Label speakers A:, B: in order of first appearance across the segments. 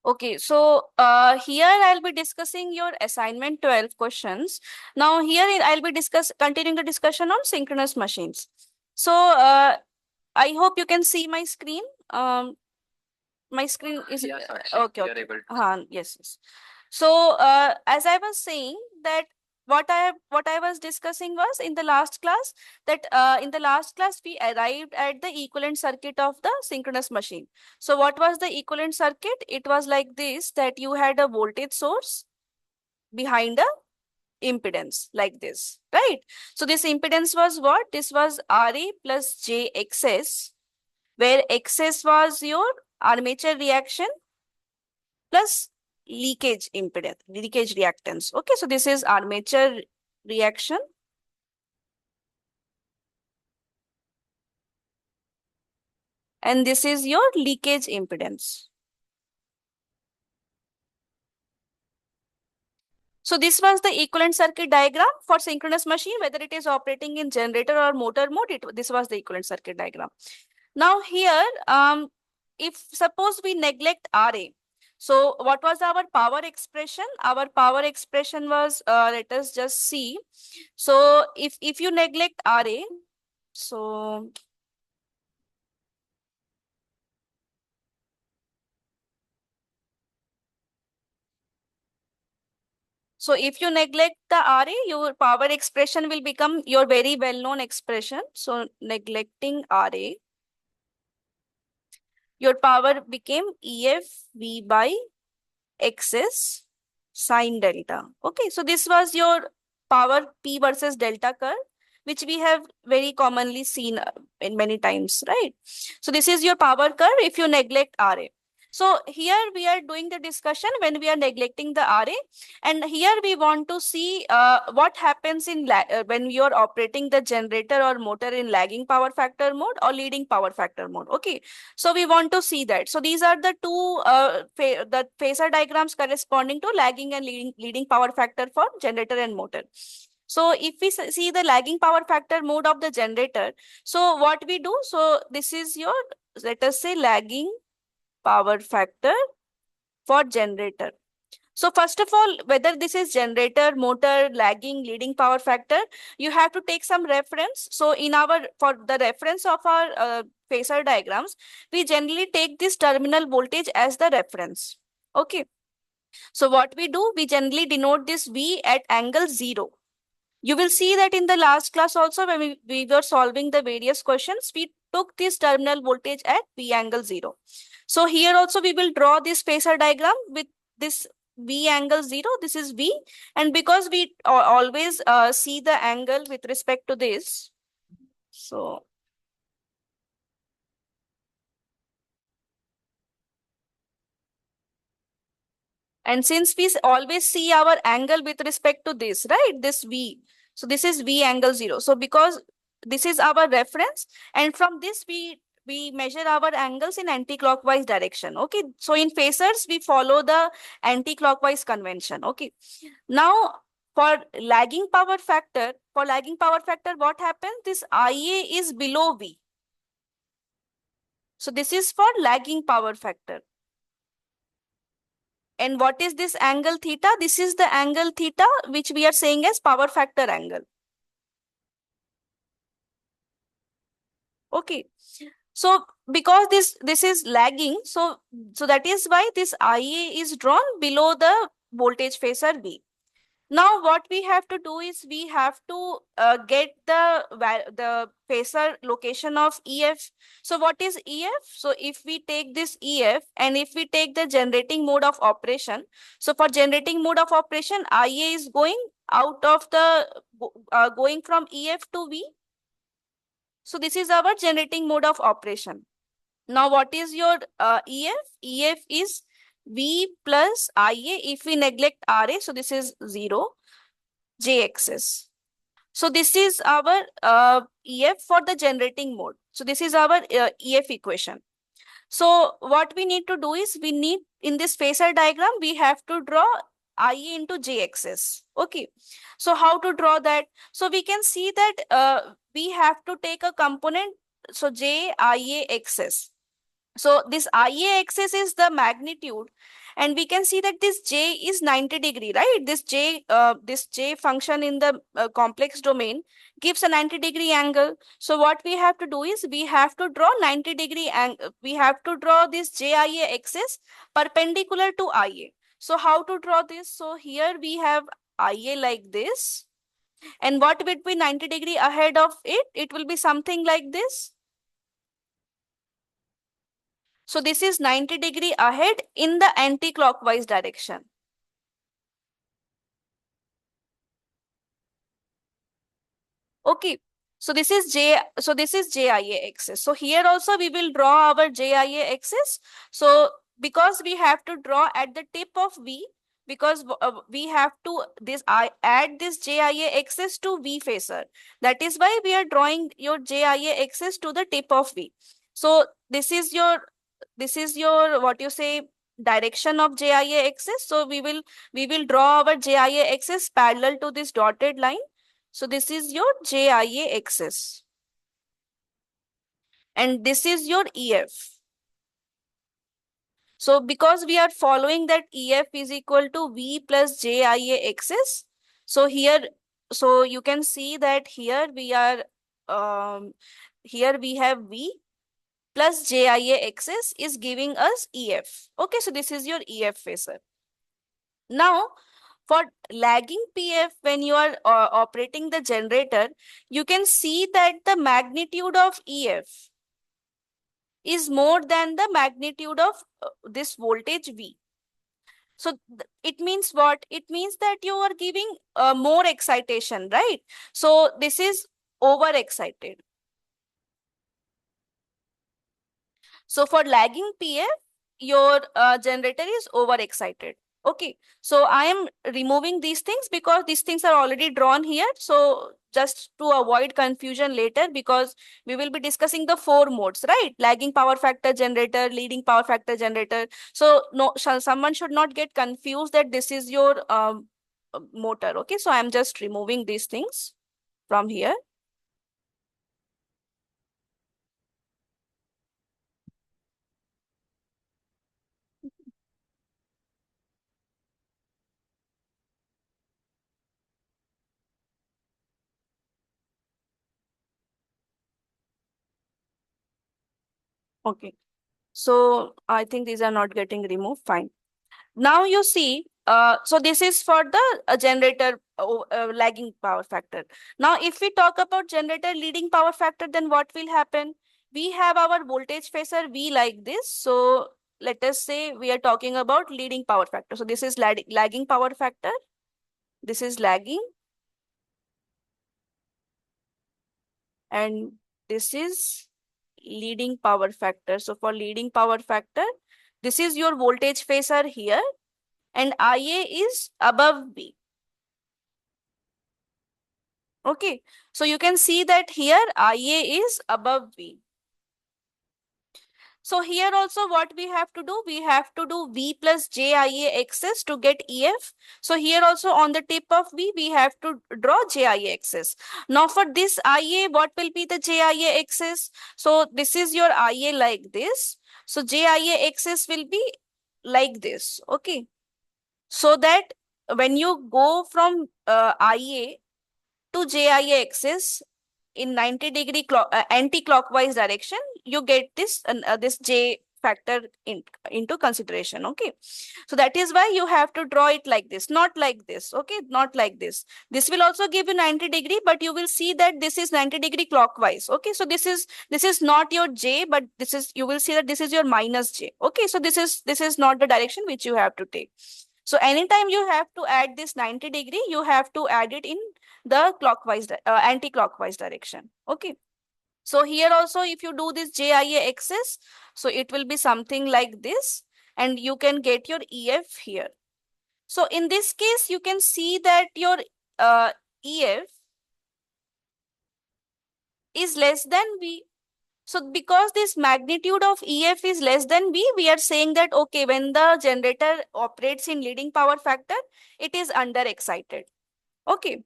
A: Okay, so here I'll be discussing your assignment 12 questions. Now here I'll be continuing the discussion on synchronous machines. So I hope you can see my screen. My screen is
B: Yes, Sakshi,
A: okay.
B: we are
A: Okay.
B: able to.
A: Yes, yes. So as I was saying that what I was discussing was in the last class that in the last class we arrived at the equivalent circuit of the synchronous machine. So what was the equivalent circuit? It was like this, that you had a voltage source behind a impedance like this, right? So this impedance was what? This was Ra plus jXs, where Xs was your armature reaction plus leakage reactance. Okay, so this is armature reaction and this is your leakage impedance. So this was the equivalent circuit diagram for synchronous machine, whether it is operating in generator or motor mode. This was the equivalent circuit diagram. Now here, if suppose we neglect Ra, so what was our power expression? Our power expression was, let us just see. So if you neglect Ra, so if you neglect the Ra, your power expression will become your very well-known expression. So neglecting Ra, your power became EF V by XS sine delta. Okay, so this was your power P versus delta curve, which we have very commonly seen in many times, right? So this is your power curve if you neglect Ra. So here we are doing the discussion when we are neglecting the Ra, and here we want to see what happens in when you are operating the generator or motor in lagging power factor mode or leading power factor mode. Okay, so we want to see that. So these are the two the phasor diagrams corresponding to lagging and leading power factor for generator and motor. So if we see the lagging power factor mode of the generator, so what we do, so this is your, let us say, lagging power factor for generator. So first of all, whether this is generator, motor, lagging, leading power factor, you have to take some reference. So in our, for the reference of our phasor diagrams, we generally take this terminal voltage as the reference. Okay. So what we do, we generally denote this V at angle 0. You will see that in the last class also when we were solving the various questions, we took this terminal voltage at V angle 0. So here also we will draw this phasor diagram with this V angle 0. This is V. And because we always see the angle with respect to this. So, and since we always see our angle with respect to this, right? This V. So this is V angle 0. So because this is our reference, and from this we measure our angles in anti-clockwise direction. Okay. So in phasors, we follow the anti-clockwise convention. Okay. Now for lagging power factor, what happens? This IA is below V. So this is for lagging power factor. And what is this angle theta? This is the angle theta, which we are saying as power factor angle. Okay. So because this is lagging, so that is why this IA is drawn below the voltage phasor V. Now what we have to do is we have to get the phasor location of EF. So what is EF? So if we take this EF and if we take the generating mode of operation, so for generating mode of operation, IA is going out of the going from EF to V. So this is our generating mode of operation. Now what is your EF? EF is V plus IA. If we neglect RA, so this is 0. Jxs. So this is our EF for the generating mode. So this is our EF equation. So what we need to do is we need in this phasor diagram, we have to draw IA into Jxs. Okay. So how to draw that? So we can see that we have to take a component. So JIA axis. So this IA axis is the magnitude And we can see that this j is 90 degree, right? This j function in the complex domain gives a 90-degree angle. So what we have to do is we have to draw 90-degree angle. We have to draw this JIA axis perpendicular to IA. So how to draw this? So here we have IA like this. And what would be 90-degree ahead of it? It will be something like this. So this is 90-degree ahead in the anti-clockwise direction. Okay. So this is JIA axis. So here also we will draw our JIA axis. So because we have to draw at the tip of V, because we have to I add this JIA axis to V facer. That is why we are drawing your JIA axis to the tip of V. So this is your what you say direction of JIA axis. So we will draw our JIA axis parallel to this dotted line. So this is your JIA axis. And this is your EF. So because we are following that EF is equal to V plus JIA axis. So so you can see that here we have V plus JIA axis is giving us EF. Okay, so this is your EF phasor. Now, for lagging PF, when you are operating the generator, you can see that the magnitude of EF is more than the magnitude of this voltage V. So it means what? It means that you are giving more excitation, right? So this is overexcited. So for lagging PF, your generator is overexcited. Okay, so I am removing these things because these things are already drawn here. So just to avoid confusion later, because we will be discussing the 4 modes, right? Lagging power factor generator, leading power factor generator. So no, someone should not get confused that this is your motor. Okay, so I am just removing these things from here. Okay, so I think these are not getting removed. Fine. Now you see, so this is for the generator lagging power factor. Now, if we talk about generator leading power factor, then what will happen? We have our voltage phasor V like this. So let us say we are talking about leading power factor. So this is lagging power factor. This is lagging. And this is leading power factor. So for leading power factor, this is your voltage phasor here. And IA is above V. Okay, so you can see that here IA is above V. So here also what we have to do, we have to do V plus JIA axis to get EF. So here also on the tip of V, we have to draw JIA axis. Now for this IA, what will be the JIA axis? So this is your IA like this. So JIA axis will be like this, okay? So that when you go from IA to JIA axis in 90-degree anti-clockwise direction, you get this J factor into consideration. Okay, so that is why you have to draw it like this, not like this. Okay, not like this. This will also give you 90-degree, but you will see that this is 90-degree clockwise. Okay, so this is not your J, but this is, you will see that this is your minus J. Okay, so this is not the direction which you have to take. So anytime you have to add this 90-degree, you have to add it in the clockwise, anti-clockwise direction. Okay. So here also, if you do this JIA axis, so it will be something like this, and you can get your EF here. So in this case, you can see that your EF is less than V. So because this magnitude of EF is less than V, we are saying that, okay, when the generator operates in leading power factor, it is under excited. Okay.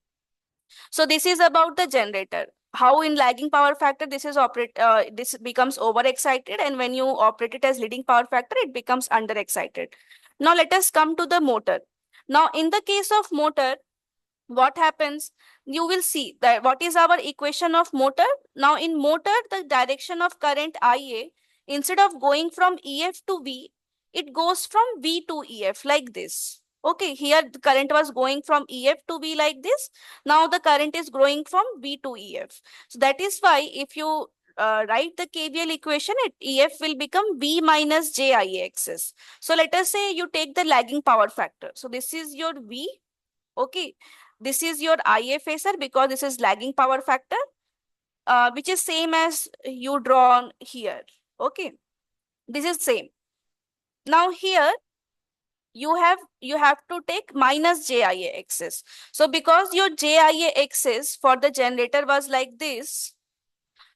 A: So this is about the generator. How in lagging power factor this becomes overexcited, and when you operate it as leading power factor, it becomes underexcited. Now let us come to the motor. Now in the case of motor, what happens? You will see that what is our equation of motor. Now in motor, the direction of current IA, instead of going from EF to V, it goes from V to EF like this. Okay, here the current was going from EF to V like this. Now the current is growing from V to EF. So that is why if you write the KVL equation, EF will become V minus JIAXS. So let us say you take the lagging power factor. So this is your V. Okay, this is your IA phasor because this is lagging power factor, which is same as you drawn here. Okay, this is same. Now here you have to take minus JIA axis. So because your JIA axis for the generator was like this,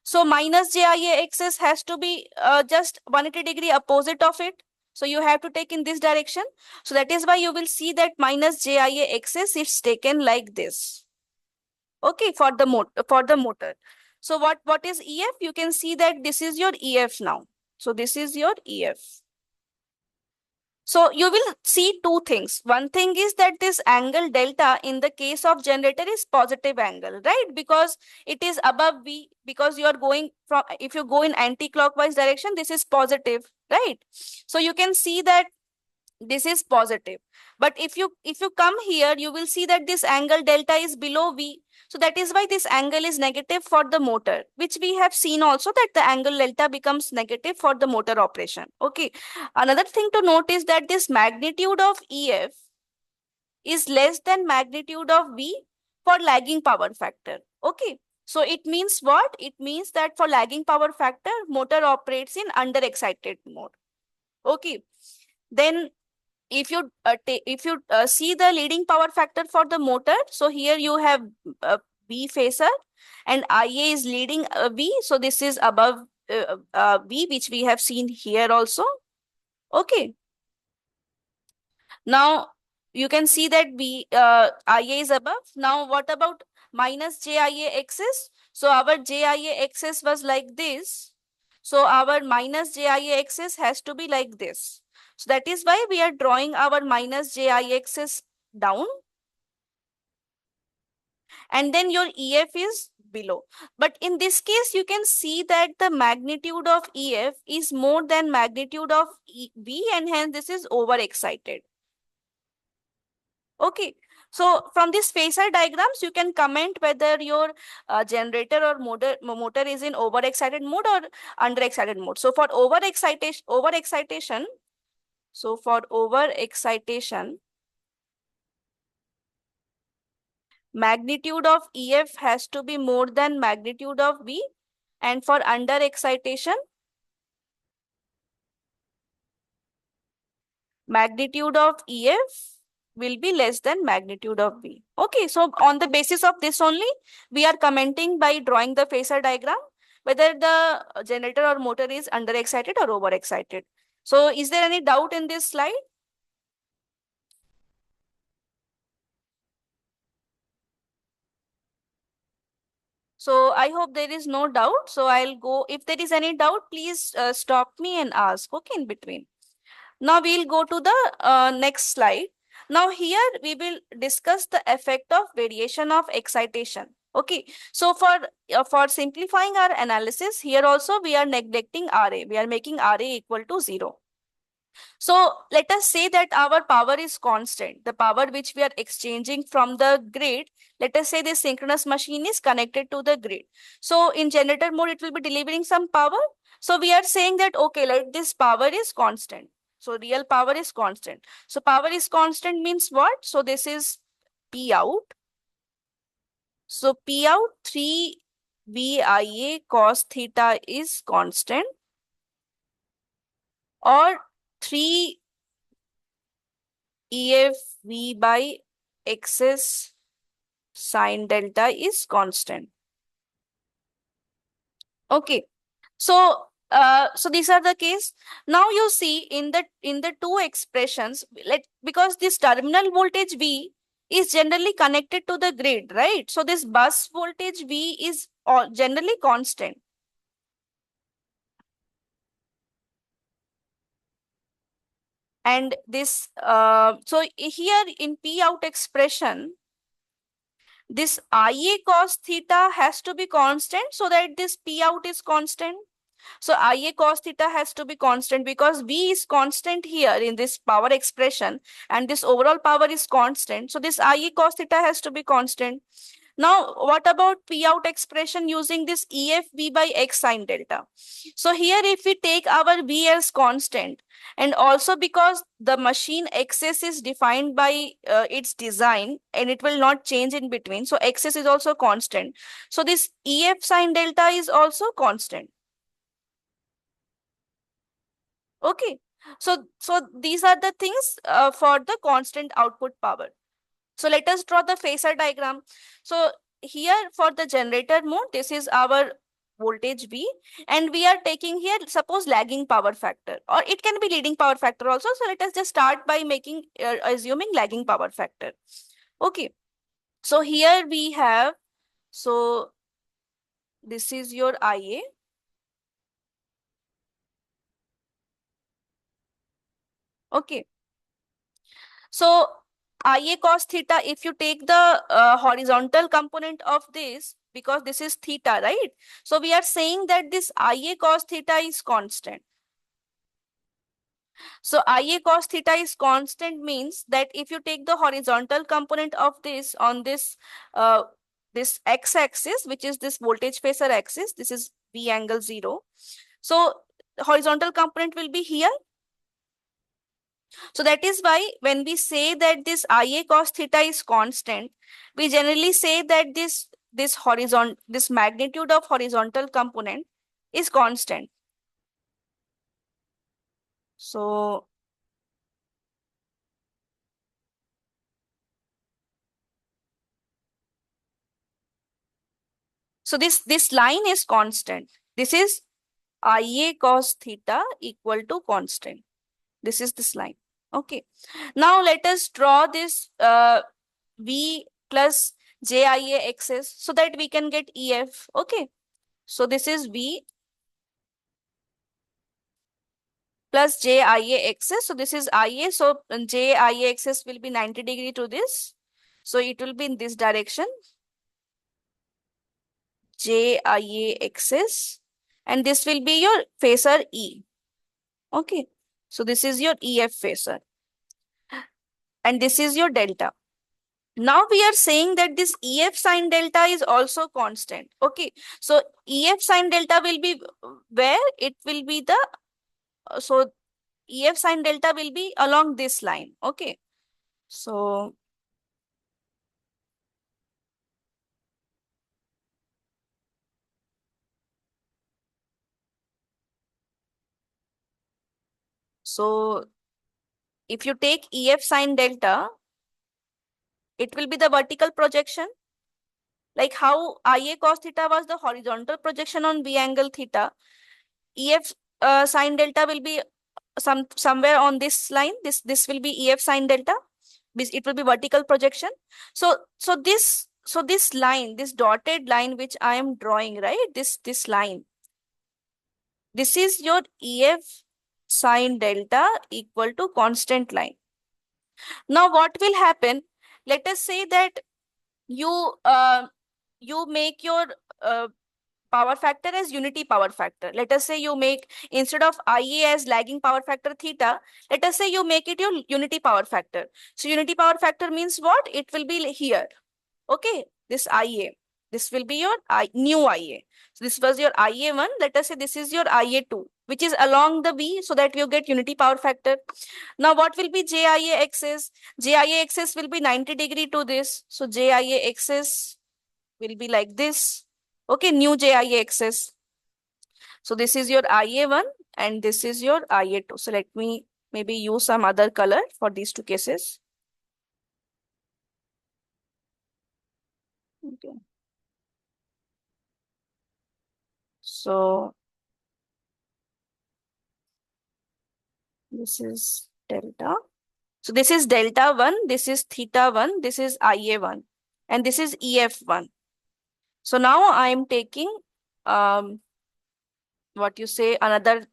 A: so minus JIA axis has to be just 180-degree opposite of it. So you have to take in this direction. So that is why you will see that minus JIA axis is taken like this. Okay, for the motor. So what is EF? You can see that this is your EF now. So this is your EF. So you will see two things. One thing is that this angle delta in the case of generator is positive angle, right? Because it is above V, because you are going from, if you go in anti-clockwise direction, this is positive, right? So you can see that this is positive. But if you come here, you will see that this angle delta is below V. So that is why this angle is negative for the motor, which we have seen also that the angle delta becomes negative for the motor operation. Okay. Another thing to note is that this magnitude of EF is less than magnitude of V for lagging power factor. Okay. So it means what? It means that for lagging power factor, motor operates in under-excited mode. Okay. Then if you see the leading power factor for the motor, so here you have V phasor and IA is leading V. So this is above V, which we have seen here also. Okay. Now you can see that IA is above. Now what about minus JIA axis? So our JIA axis was like this. So our minus JIA axis has to be like this. So that is why we are drawing our minus JIA axis down. And then your EF is below. But in this case, you can see that the magnitude of EF is more than magnitude of V, and hence this is overexcited. Okay. So from these phasor diagrams, you can comment whether your generator or motor is in overexcited mode or underexcited mode. So for overexcitation, magnitude of EF has to be more than magnitude of V, and for underexcitation, magnitude of EF will be less than magnitude of V. Okay, so on the basis of this only, we are commenting by drawing the phasor diagram whether the generator or motor is underexcited or overexcited. So is there any doubt in this slide? So I hope there is no doubt. So I'll go, if there is any doubt, please stop me and ask, okay, in between. Now we'll go to the next slide. Now here we will discuss the effect of variation of excitation. Okay, so for simplifying our analysis, here also we are neglecting RA. We are making RA equal to 0. So let us say that our power is constant. The power which we are exchanging from the grid, let us say this synchronous machine is connected to the grid. So in generator mode, it will be delivering some power. So we are saying that, okay, let this power is constant. So real power is constant. So power is constant means what? So this is P out. So P out 3 VIA cos theta is constant, or 3 EF V by XS sine delta is constant. Okay. So so these are the case. Now you see in the two expressions, because this terminal voltage V is generally connected to the grid, right? So this bus voltage V is generally constant. And this, so here in P out expression, this IA cos theta has to be constant so that this P out is constant. So IA cos theta has to be constant because V is constant here in this power expression and this overall power is constant. So this IA cos theta has to be constant. Now, what about P out expression using this EFV by X sine delta? So here if we take our V as constant, and also because the machine XS is defined by its design and it will not change in between. So XS is also constant. So this EF sine delta is also constant. Okay. So these are the things for the constant output power. So let us draw the phasor diagram. So here for the generator mode, this is our voltage V, and we are taking here, suppose lagging power factor, or it can be leading power factor also. So let us just start by making, assuming lagging power factor. Okay. So here we have, so this is your IA. Okay. So IA cos theta, if you take the horizontal component of this, because this is theta, right? So we are saying that this IA cos theta is constant. So IA cos theta is constant means that if you take the horizontal component of this on this x-axis, which is this voltage phasor axis, this is V angle 0. So horizontal component will be here. So that is why when we say that this IA cos theta is constant, we generally say that this magnitude of horizontal component is constant. So this line is constant. This is IA cos theta equal to constant. This is this line. Okay. Now let us draw this V plus JIA axis so that we can get EF. Okay. So this is V plus JIA axis. So this is IA. So JIA axis will be 90 degree to this. So it will be in this direction. JIA axis. And this will be your phasor E. Okay. So this is your EF phasor. And this is your delta. Now we are saying that this EF sine delta is also constant. Okay. So EF sine delta will be where? It will be the, so EF sine delta will be along this line. Okay. So So if you take EF sine delta, it will be the vertical projection. Like how IA cos theta was the horizontal projection on V angle theta, EF sine delta will be somewhere on this line. This will be EF sine delta. It will be vertical projection. So this line, this dotted line which I am drawing, right? This line. This is your EF sine delta equal to constant line. Now what will happen? Let us say that you you make your uh, power factor as unity power factor. Let us say you make, instead of IA as lagging power factor theta, let us say you make it your unity power factor. So unity power factor means what? It will be here. Okay, this IA. This will be your new IA. So this was your IA1. Let us say this is your IA2, which is along the V so that you get unity power factor. Now what will be JIA axis? JIA axis will be 90 degree to this. So JIA axis will be like this. Okay, new JIA axis. So this is your IA1 and this is your IA2. So let me maybe use some other color for these two cases. Okay. So this is delta. So this is delta 1, this is theta 1, this is IA1, and this is EF1. So now I am taking what you say, another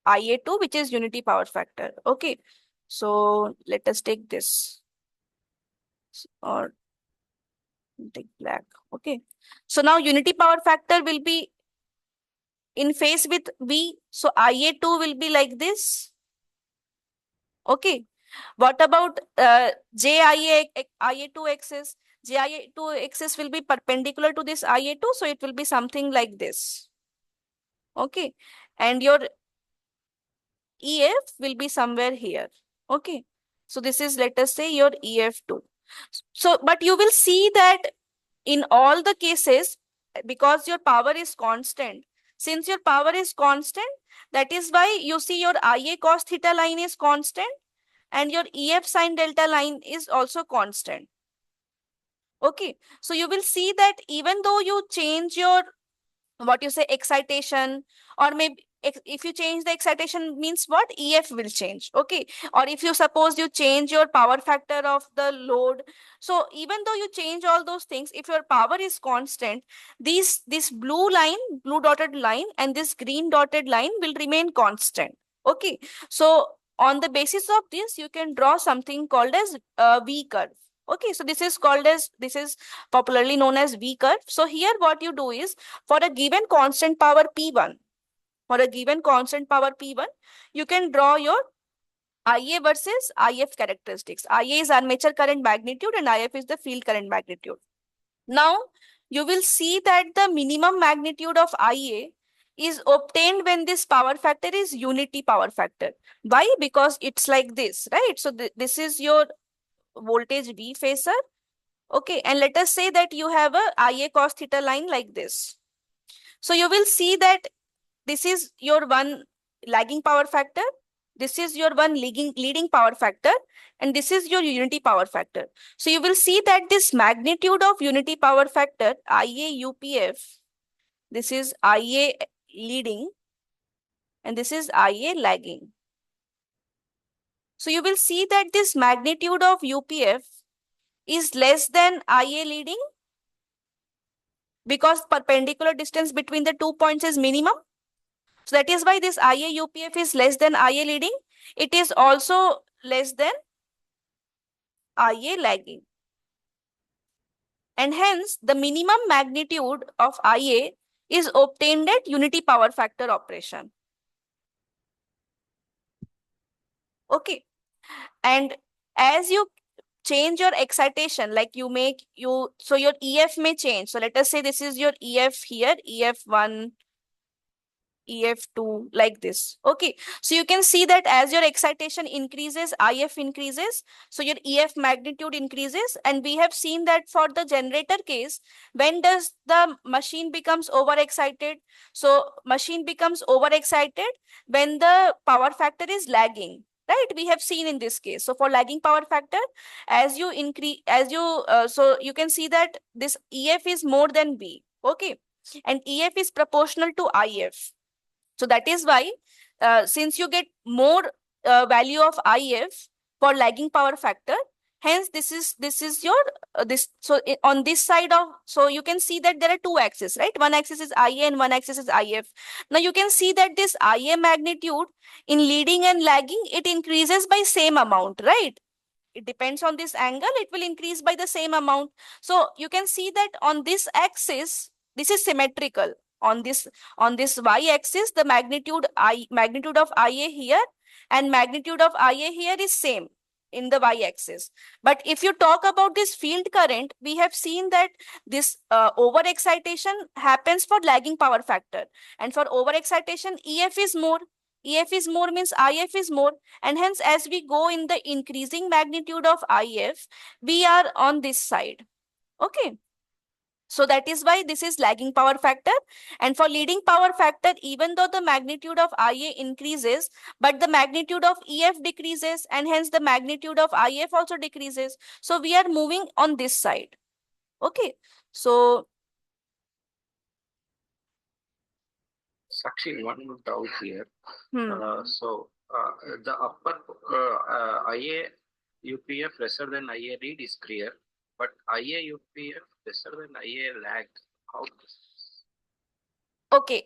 A: IA2, which is unity power factor. Okay. So let us take this, or take black. Okay. So now unity power factor will be in phase with V. So IA2 will be like this. Okay. What about JIA, IA2 axis? JIA2 axis will be perpendicular to this IA2. So it will be something like this. Okay. And your EF will be somewhere here. Okay. So this is, let us say, your EF2. So, but you will see that in all the cases, because your power is constant, since your power is constant, that is why you see your IA cos theta line is constant and your EF sin delta line is also constant. Okay. So you will see that even though you change your, what you say, excitation, or maybe if you change the excitation means what, EF will change. Okay. Or if you suppose you change your power factor of the load, so even though you change all those things, if your power is constant, this blue line, blue dotted line, and this green dotted line will remain constant. Okay. So on the basis of this, you can draw something called as V curve. Okay. So this is called as, this is popularly known as V curve. So here what you do is, for a given constant power P1, for a given constant power P1, you can draw your IA versus IF characteristics. IA is armature current magnitude and IF is the field current magnitude. Now, you will see that the minimum magnitude of IA is obtained when this power factor is unity power factor. Why? Because it's like this, right? So this is your voltage V phasor. Okay. And let us say that you have a IA cos theta line like this. So you will see that this is your one lagging power factor, this is your one leading power factor, and this is your unity power factor. So you will see that this magnitude of unity power factor, IA UPF, this is IA leading and this is IA lagging. So you will see that this magnitude of UPF is less than IA leading because perpendicular distance between the 2 points is minimum. So that is why this IA UPF is less than IA leading. It is also less than IA lagging. And hence the minimum magnitude of IA is obtained at unity power factor operation. Okay. And as you change your excitation, like so your EF may change. So let us say this is your EF here, EF1, EF2, like this. Okay. So you can see that as your excitation increases, IF increases. So your EF magnitude increases. And we have seen that for the generator case, when does the machine becomes overexcited? So machine becomes overexcited when the power factor is lagging. Right, we have seen in this case. So for lagging power factor, as you increase, so you can see that this EF is more than V. Okay, and EF is proportional to IF. So that is why, since you get more value of IF for lagging power factor, hence this is your this. So on this side of, so you can see that there are two axes, right? One axis is IA and one axis is IF. Now you can see that this IA magnitude in leading and lagging, it increases by same amount, right? It depends on this angle, it will increase by the same amount. So you can see that on this axis, this is symmetrical. On this y-axis, the magnitude of IA here and magnitude of IA here is same in the y-axis. But if you talk about this field current, we have seen that this overexcitation happens for lagging power factor, and for overexcitation, EF is more. EF is more means IF is more, and hence as we go in the increasing magnitude of IF, we are on this side. Okay. So that is why this is lagging power factor. And for leading power factor, even though the magnitude of IA increases, but the magnitude of EF decreases, and hence the magnitude of IF also decreases. So we are moving on this side. Okay. So
B: Sakshi, one doubt here.
A: hmm.
B: The upper IA UPF lesser than IA lead is clear, but IA UPF lesser than IA lag. How?
A: Okay,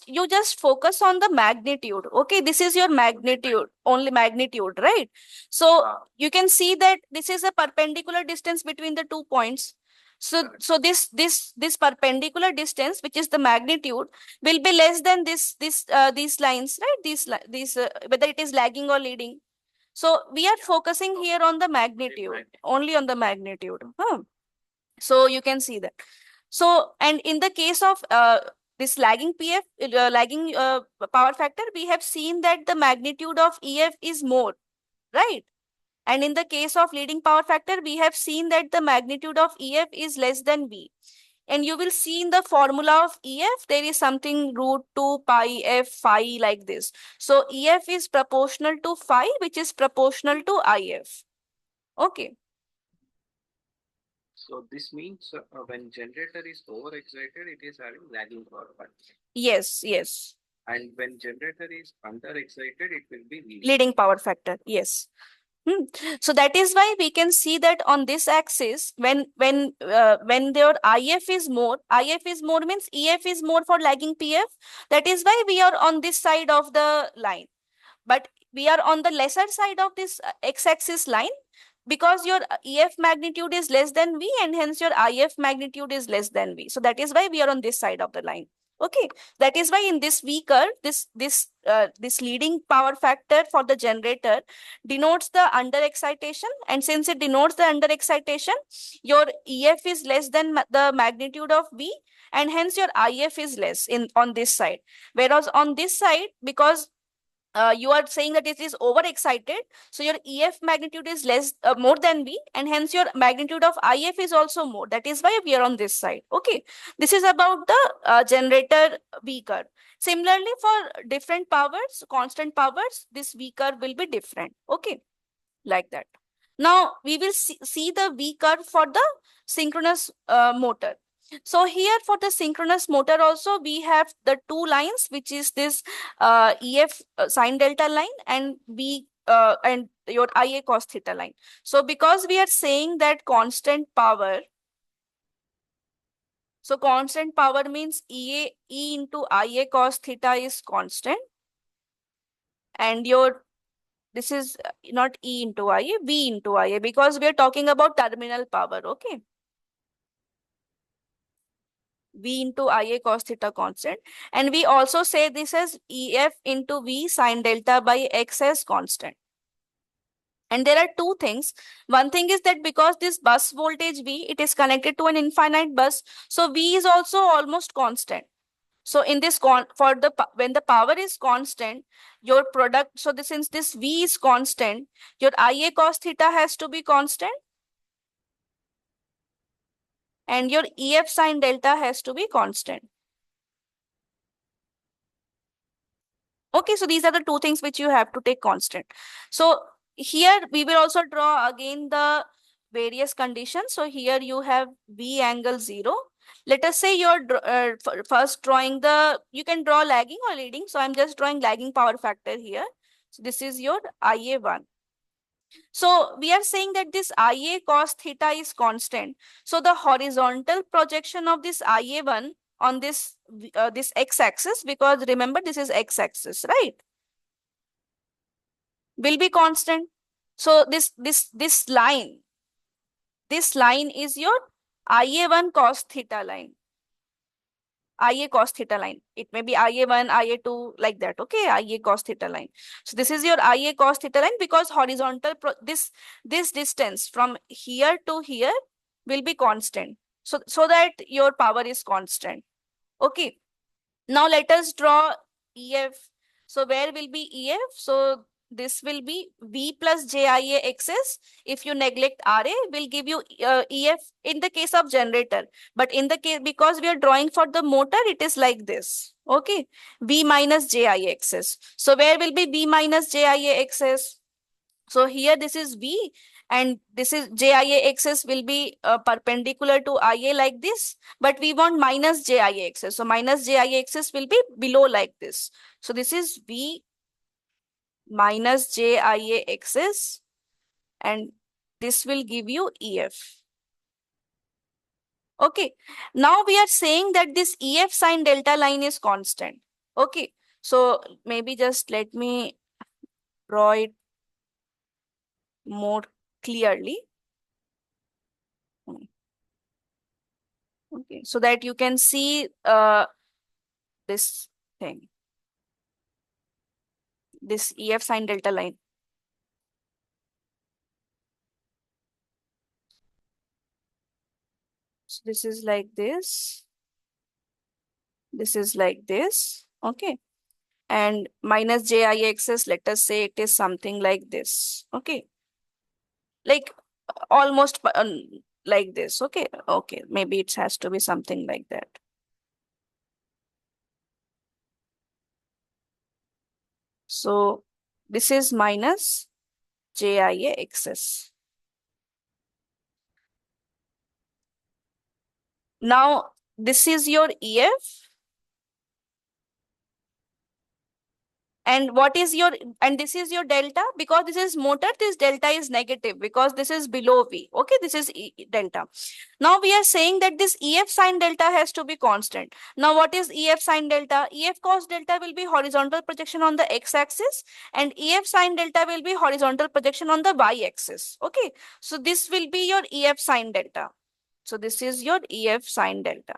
A: you just focus on the magnitude. Okay, this is your magnitude, only magnitude, right? So you can see that this is a perpendicular distance between the 2 points. So this perpendicular distance, which is the magnitude, will be less than these lines, right? These whether it is lagging or leading. So we are focusing here on the magnitude, only on the magnitude. Huh? So you can see that. So, and in the case of this lagging PF, lagging power factor, we have seen that the magnitude of EF is more, right? And in the case of leading power factor, we have seen that the magnitude of EF is less than V. And you will see in the formula of EF, there is something root 2 pi F phi like this. So EF is proportional to phi, which is proportional to IF. Okay.
B: So this means when generator is overexcited, it is having lagging power factor.
A: Yes, yes.
B: And when generator is underexcited, it will be
A: Leading power factor. Yes. So that is why we can see that on this axis, when their IF is more means EF is more for lagging PF. That is why we are on this side of the line. But we are on the lesser side of this x-axis line because your EF magnitude is less than V and hence your IF magnitude is less than V. So that is why we are on this side of the line. Okay, that is why in this V curve, this leading power factor for the generator denotes the under excitation, and since it denotes the under excitation, your EF is less than the magnitude of V, and hence your IF is less in on this side. Whereas on this side, because you are saying that it is overexcited, so your EF magnitude is more than V, and hence your magnitude of IF is also more. That is why we are on this side. Okay, this is about the generator V curve. Similarly, for different powers, constant powers, this V curve will be different. Okay, like that. Now we will see the V curve for the synchronous motor. So here for the synchronous motor also we have the two lines, which is this EF sine delta line and V and your IA cos theta line. So because we are saying that constant power, so constant power means E into IA cos theta is constant, and your this is not E into IA, V into IA, because we are talking about terminal power. Okay. V into IA cos theta constant. And we also say this as EF into V sine delta by X as constant. And there are two things. One thing is that because this bus voltage V, it is connected to an infinite bus. So V is also almost constant. So in this when the power is constant, your product, so this, since this V is constant, your IA cos theta has to be constant. And your EF sine delta has to be constant. Okay, so these are the two things which you have to take constant. So here we will also draw again the various conditions. So here you have V angle 0. Let us say you're first drawing you can draw lagging or leading. So I'm just drawing lagging power factor here. So this is your IA1. So we are saying that this IA cos theta is constant. So the horizontal projection of this IA1 on this x-axis, because remember this is x-axis, right, will be constant. So this line is your IA1 cos theta line. IA cos theta line. It may be IA1, IA2 like that. Okay, IA cos theta line. So this is your IA cos theta line because horizontal this distance from here to here will be constant. So that your power is constant. Okay. Now let us draw EF. So where will be EF? So this will be V plus JIA XS. If you neglect RA, will give you EF in the case of generator. But in the case, because we are drawing for the motor, it is like this. Okay. V minus JIA XS. So where will be V minus JIA XS? So here this is V and this is JIA axis will be perpendicular to IA like this, but we want minus JIA axis. So minus JIA axis will be below like this. So this is V minus JIA axis and this will give you EF. Okay. Now we are saying that this EF sine delta line is constant. Okay. So maybe just let me draw it more clearly. Okay. So that you can see this thing, this EF sine delta line. So this is like this. This is like this. Okay. And minus JIXS, let us say it is something like this. Okay. Like almost like this. Okay. Okay. Maybe it has to be something like that. So this is minus JIXS. Now this is your EF. And what is your, and this is your delta, because this is motor, this delta is negative because this is below V. Okay, this is delta. Now we are saying that this EF sine delta has to be constant. Now what is EF sine delta? EF cos delta will be horizontal projection on the x-axis, and EF sine delta will be horizontal projection on the y-axis. Okay, so this will be your EF sine delta. So this is your EF sine delta.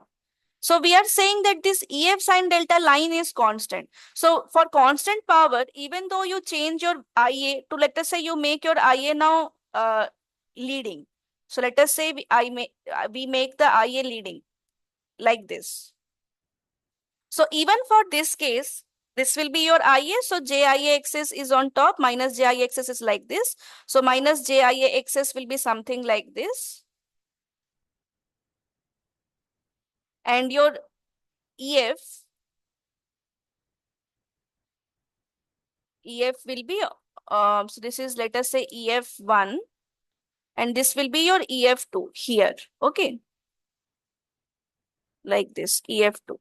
A: So we are saying that this EF sine delta line is constant. So for constant power, even though you change your IA to, let us say you make your IA now leading. So let us say we make the IA leading like this. So even for this case, this will be your IA. So JIA axis is on top, minus JIA axis is like this. So minus JIA axis will be something like this. And your EF will be, so this is, let us say, EF1, and this will be your EF2 here. Okay, like this, EF2.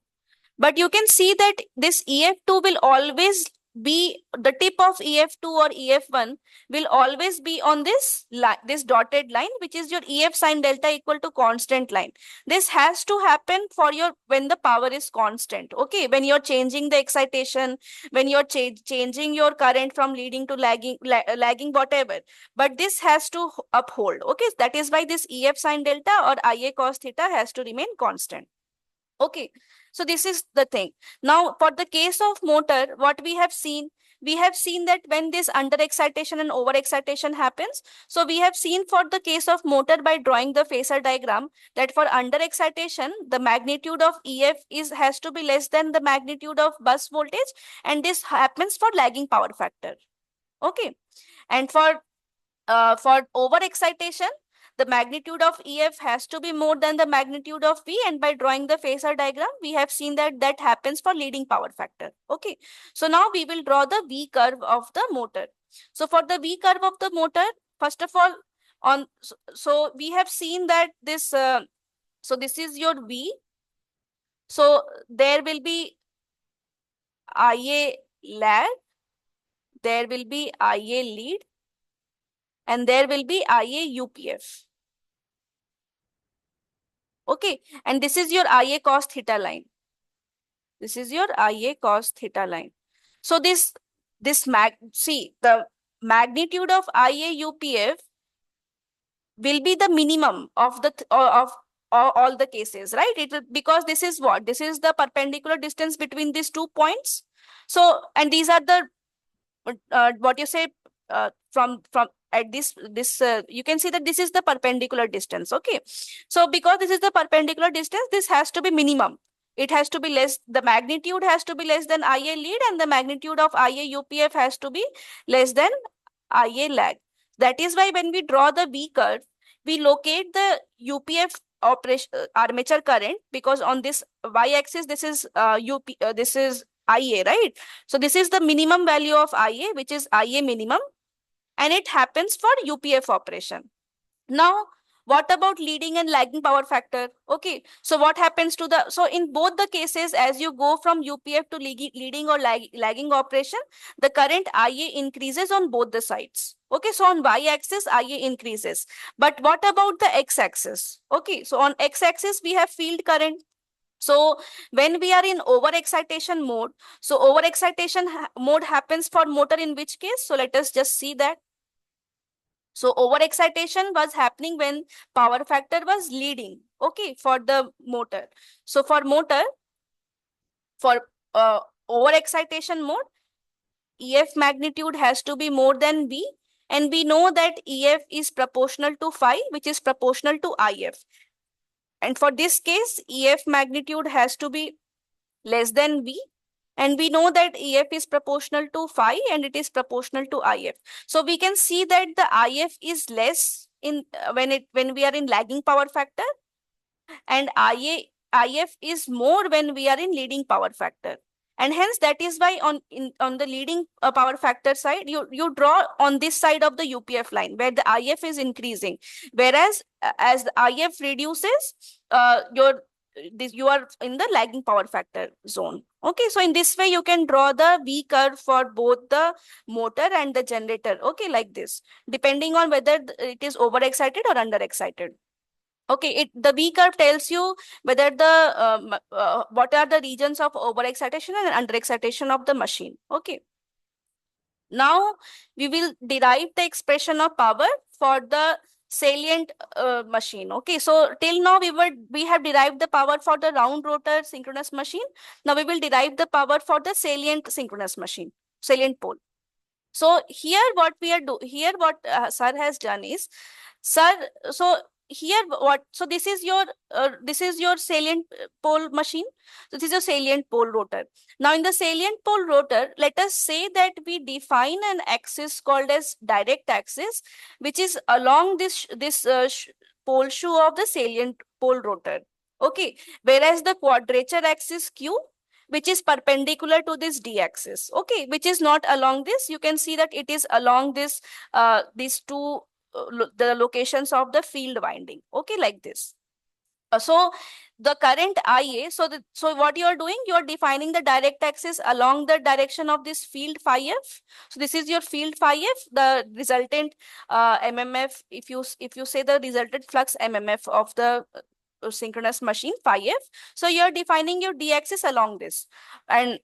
A: But you can see that this EF2 will always be, the tip of EF2 or EF1 will always be on this line, this dotted line, which is your EF sine delta equal to constant line. This has to happen for your, when the power is constant. Okay, when you're changing the excitation, when you're changing your current from leading to lagging, whatever. But this has to uphold. Okay, that is why this EF sine delta or IA cos theta has to remain constant. Okay, so this is the thing. Now, for the case of motor, what we have seen that when this under excitation and over excitation happens, so we have seen for the case of motor by drawing the phasor diagram that for under excitation, the magnitude of EF has to be less than the magnitude of bus voltage, and this happens for lagging power factor. Okay, and for over excitation, the magnitude of EF has to be more than the magnitude of V, and by drawing the phasor diagram, we have seen that that happens for leading power factor. Okay, so now we will draw the V curve of the motor. So for the V curve of the motor, first of all, so we have seen that this, so this is your V. So there will be IA lag, there will be IA lead, and there will be IA UPF. Okay, and this is your IA cos theta line. This is your IA cos theta line. So the magnitude of IA UPF will be the minimum of the of all the cases, right? Because this is what? This is the perpendicular distance between these 2 points. So, and these are the what you say, from at this you can see that this is the perpendicular distance. Okay, so because this is the perpendicular distance, this has to be minimum. It has to be less, the magnitude has to be less than IA lead, and the magnitude of IA UPF has to be less than IA lag. That is why when we draw the V curve, we locate the UPF operation armature current, because on this y-axis this is this is IA, right? So this is the minimum value of IA, which is IA minimum, and it happens for UPF operation. Now, What about leading and lagging power factor? Okay, so what happens to the, so in both the cases, as you go from UPF to leading or lagging operation, the current IA increases on both the sides. Okay, so on y-axis, IA increases. But what about the x-axis? Okay, so on x-axis, we have field current. So when we are in overexcitation mode, so overexcitation mode happens for motor in which case? So let us just see that. So overexcitation was happening when power factor was leading, okay, for the motor. So for motor, for overexcitation mode, EF magnitude has to be more than V, and we know that EF is proportional to phi, which is proportional to IF. And for this case, EF magnitude has to be less than V, and we know that EF is proportional to phi and it is proportional to IF. So we can see that the IF is less in when we are in lagging power factor, and IF is more when we are in leading power factor. And hence that is why on the leading power factor side, you draw on this side of the UPF line where the IF is increasing, whereas as the IF reduces, you are in the lagging power factor zone. Okay, so in this way you can draw the V curve for both the motor and the generator. Okay, like this, depending on whether it is overexcited or underexcited. Okay, the V curve tells you whether what are the regions of overexcitation and underexcitation of the machine. Okay. Now we will derive the expression of power for the salient machine. Okay, so till now we have derived the power for the round rotor synchronous machine. Now we will derive the power for the salient synchronous machine, salient pole. So here what sir has done is, sir, so here what, so this is your salient pole machine. So this is your salient pole rotor. Now in the salient pole rotor, let us say that we define an axis called as direct axis, which is along this pole shoe of the salient pole rotor. Okay, whereas the quadrature axis Q, which is perpendicular to this D axis, okay, which is not along this. You can see that it is along this these two the locations of the field winding, okay, like this. So the current IA, so what you are doing, you are defining the direct axis along the direction of this field phi f. So this is your field phi f, the resultant MMF, if you say the resultant flux MMF of the synchronous machine phi f. So you are defining your D axis along this, and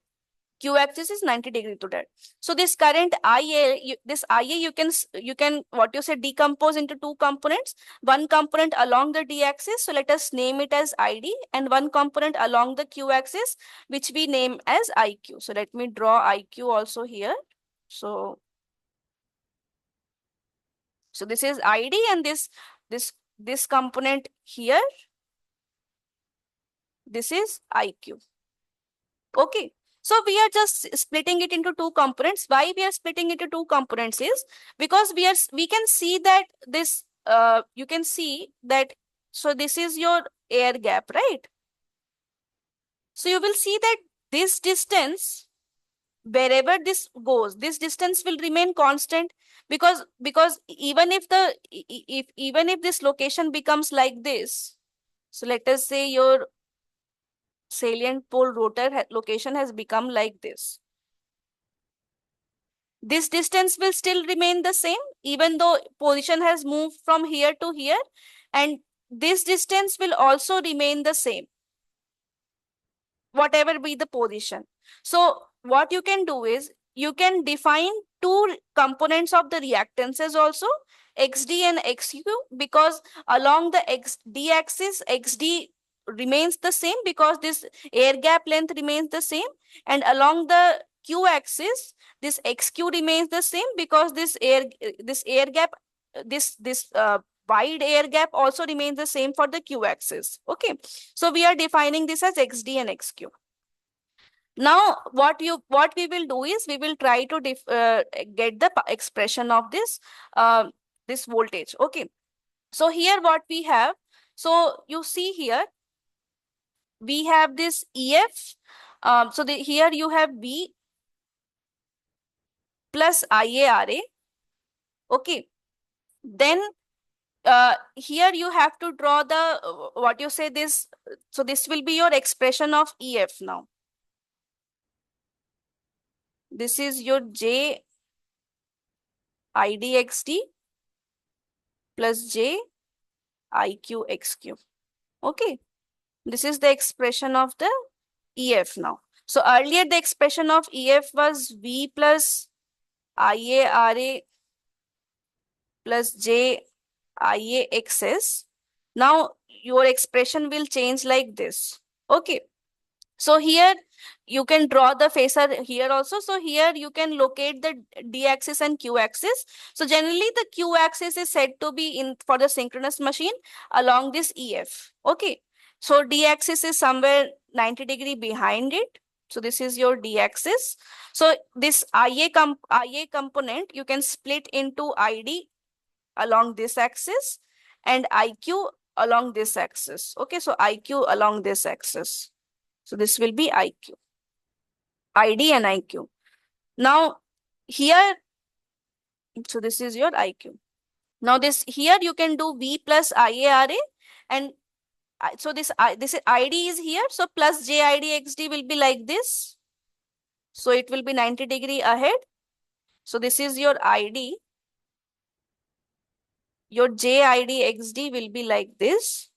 A: Q axis is 90 degree to that. So this current IA, this IA you can what you say decompose into two components. One component along the D axis, so let us name it as ID, and one component along the Q axis, which we name as IQ. So let me draw IQ also here. So this is ID, and this component here, this is IQ. Okay. So we are just splitting it into two components. Why we are splitting it into two components is because we can see that this you can see that, so this is your air gap, right? So you will see that this distance, wherever this goes, this distance will remain constant, because even if even if this location becomes like this, so let us say your salient pole rotor location has become like this. This distance will still remain the same, even though position has moved from here to here, and this distance will also remain the same, whatever be the position. So what you can do is, you can define two components of the reactances also, XD and XU, because along the XD axis, XD remains the same because this air gap length remains the same, and along the Q axis, this XQ remains the same because this air gap, this wide air gap also remains the same for the Q axis. Okay, so we are defining this as XD and XQ. Now, what we will do is, we will try to get the expression of this voltage. Okay, so here what we have, so you see here we have this EF. So here you have V plus IARA. Okay, then here you have to draw the, what you say this, so this will be your expression of EF now. This is your J IDXD plus J IQXQ. Okay, this is the expression of the EF now. So earlier the expression of EF was V plus IARA plus J IAXS. Now your expression will change like this. Okay. So here you can draw the phasor here also. So here you can locate the D axis and Q axis. So generally the Q axis is said to be in for the synchronous machine along this EF. Okay. So D axis is somewhere 90 degree behind it. So this is your D axis. So this IA component you can split into ID along this axis and IQ along this axis. Okay. So IQ along this axis. So this will be IQ, ID and IQ. Now here, so this is your IQ. Now this here you can do V plus IARA, and so this is ID is here. So plus JIDXD will be like this. So it will be 90 degree ahead. So this is your ID. Your JIDXD will be like this.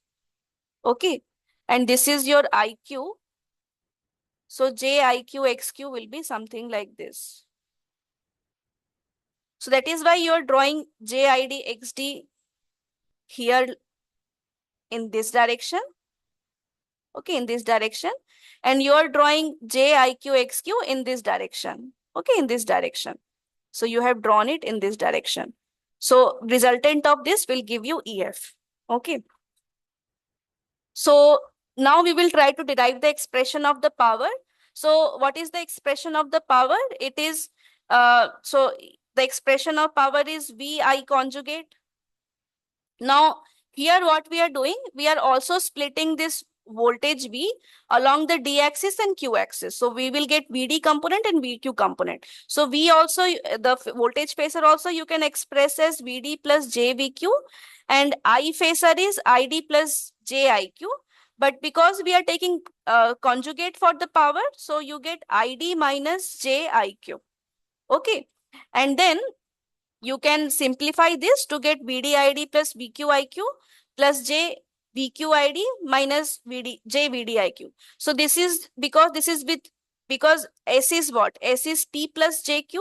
A: Okay. And this is your IQ. So JIQXQ will be something like this. So that is why you are drawing JIDXD here in this direction. Okay, in this direction. And you are drawing JIQXQ in this direction. Okay, in this direction. So you have drawn it in this direction. So resultant of this will give you EF. Okay. So now we will try to derive the expression of the power. So what is the expression of the power? It is, so the expression of power is VI conjugate. Now here what we are doing, we are also splitting this voltage V along the D axis and Q axis. So we will get VD component and VQ component. So V also, the voltage phasor also you can express as VD plus JVQ, and I phasor is ID plus JIQ. But because we are taking conjugate for the power, so you get ID minus JIQ. Okay. And then you can simplify this to get VDID plus VQIQ plus J VQID minus JVDIQ. So this is because this is with, because S is what? S is P plus JQ.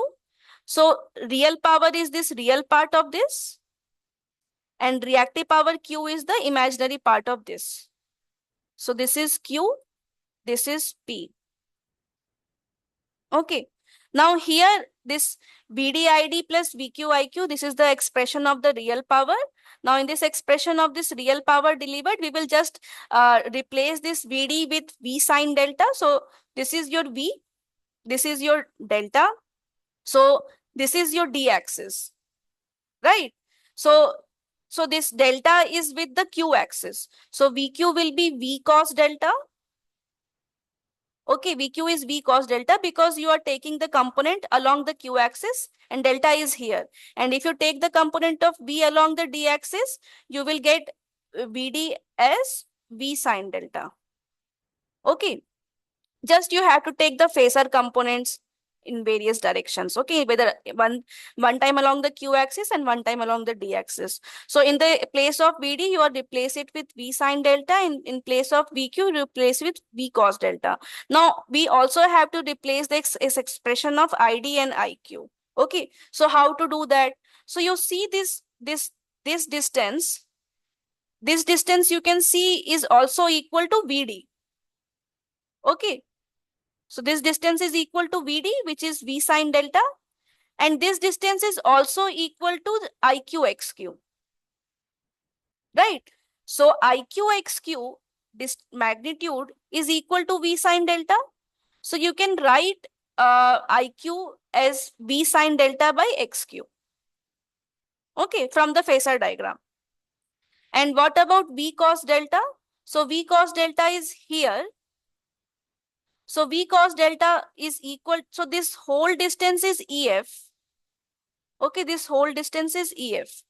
A: So real power is this real part of this, and reactive power Q is the imaginary part of this. So this is Q, this is P. Okay. Now here this VDID plus VQIQ, this is the expression of the real power. Now in this expression of this real power delivered, we will just replace this VD with V sine delta. So this is your V, this is your delta. So this is your D axis, right? So this delta is with the Q axis. So VQ will be V cos delta. Okay, VQ is V cos delta because you are taking the component along the Q axis and delta is here. And if you take the component of V along the D axis, you will get VD as V sine delta. Okay, just you have to take the phasor components in various directions. Okay, whether one time along the Q axis and one time along the D axis. So in the place of VD, you are replace it with V sine delta. In place of VQ, you replace with V cos delta. Now we also have to replace the expression of ID and IQ. Okay, so how to do that? So you see this distance. This distance you can see is also equal to VD. Okay. So this distance is equal to VD, which is V sine delta. And this distance is also equal to IQXQ. Right? So IQXQ, this magnitude is equal to V sine delta. So you can write IQ as V sine delta by XQ. Okay, from the phasor diagram. And what about V cos delta? So V cos delta is here. So V cos delta is equal, so this whole distance is EF. Okay, this whole distance is EF.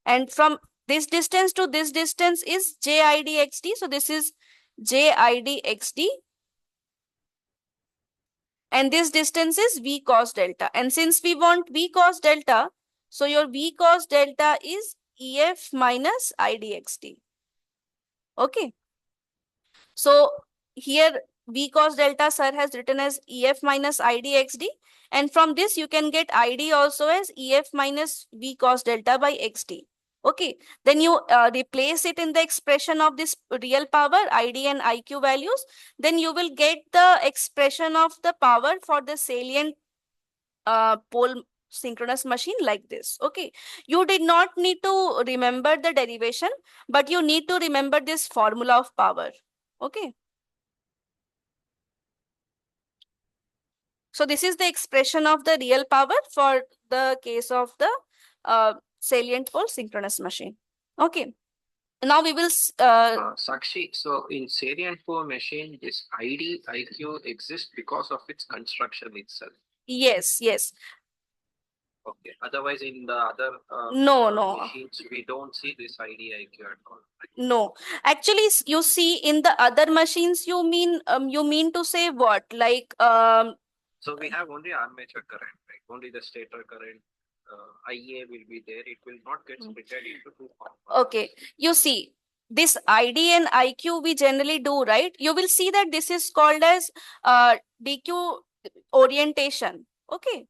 A: And from This distance to this distance is JIDXD. So this is JIDXD. And this distance is V cos delta. And since we want V cos delta, so your V cos delta is EF minus IDXD. Okay. So here V cos delta sir has written as EF minus IDXD. And from this you can get ID also as EF minus V cos delta by XD. Okay, then you replace it in the expression of this real power, ID and IQ values. Then you will get the expression of the power for the salient pole synchronous machine like this. Okay, you did not need to remember the derivation, but you need to remember this formula of power. Okay. So this is the expression of the real power for the case of the salient pole synchronous machine. Okay. Now we will
B: Sakshi, so in salient pole machine, this ID, IQ exists because of its construction itself.
A: Yes, yes.
B: Okay. Otherwise, in the other
A: no.
B: machines, we don't see this ID, IQ at all. Right?
A: No, actually, you see in the other machines, you mean to say what? Like
B: So we have only armature current, right? Only the stator current. IA will be there. It will not get split into two components.
A: Okay, you see this ID and IQ we generally do, right? You will see that this is called as DQ orientation. Okay.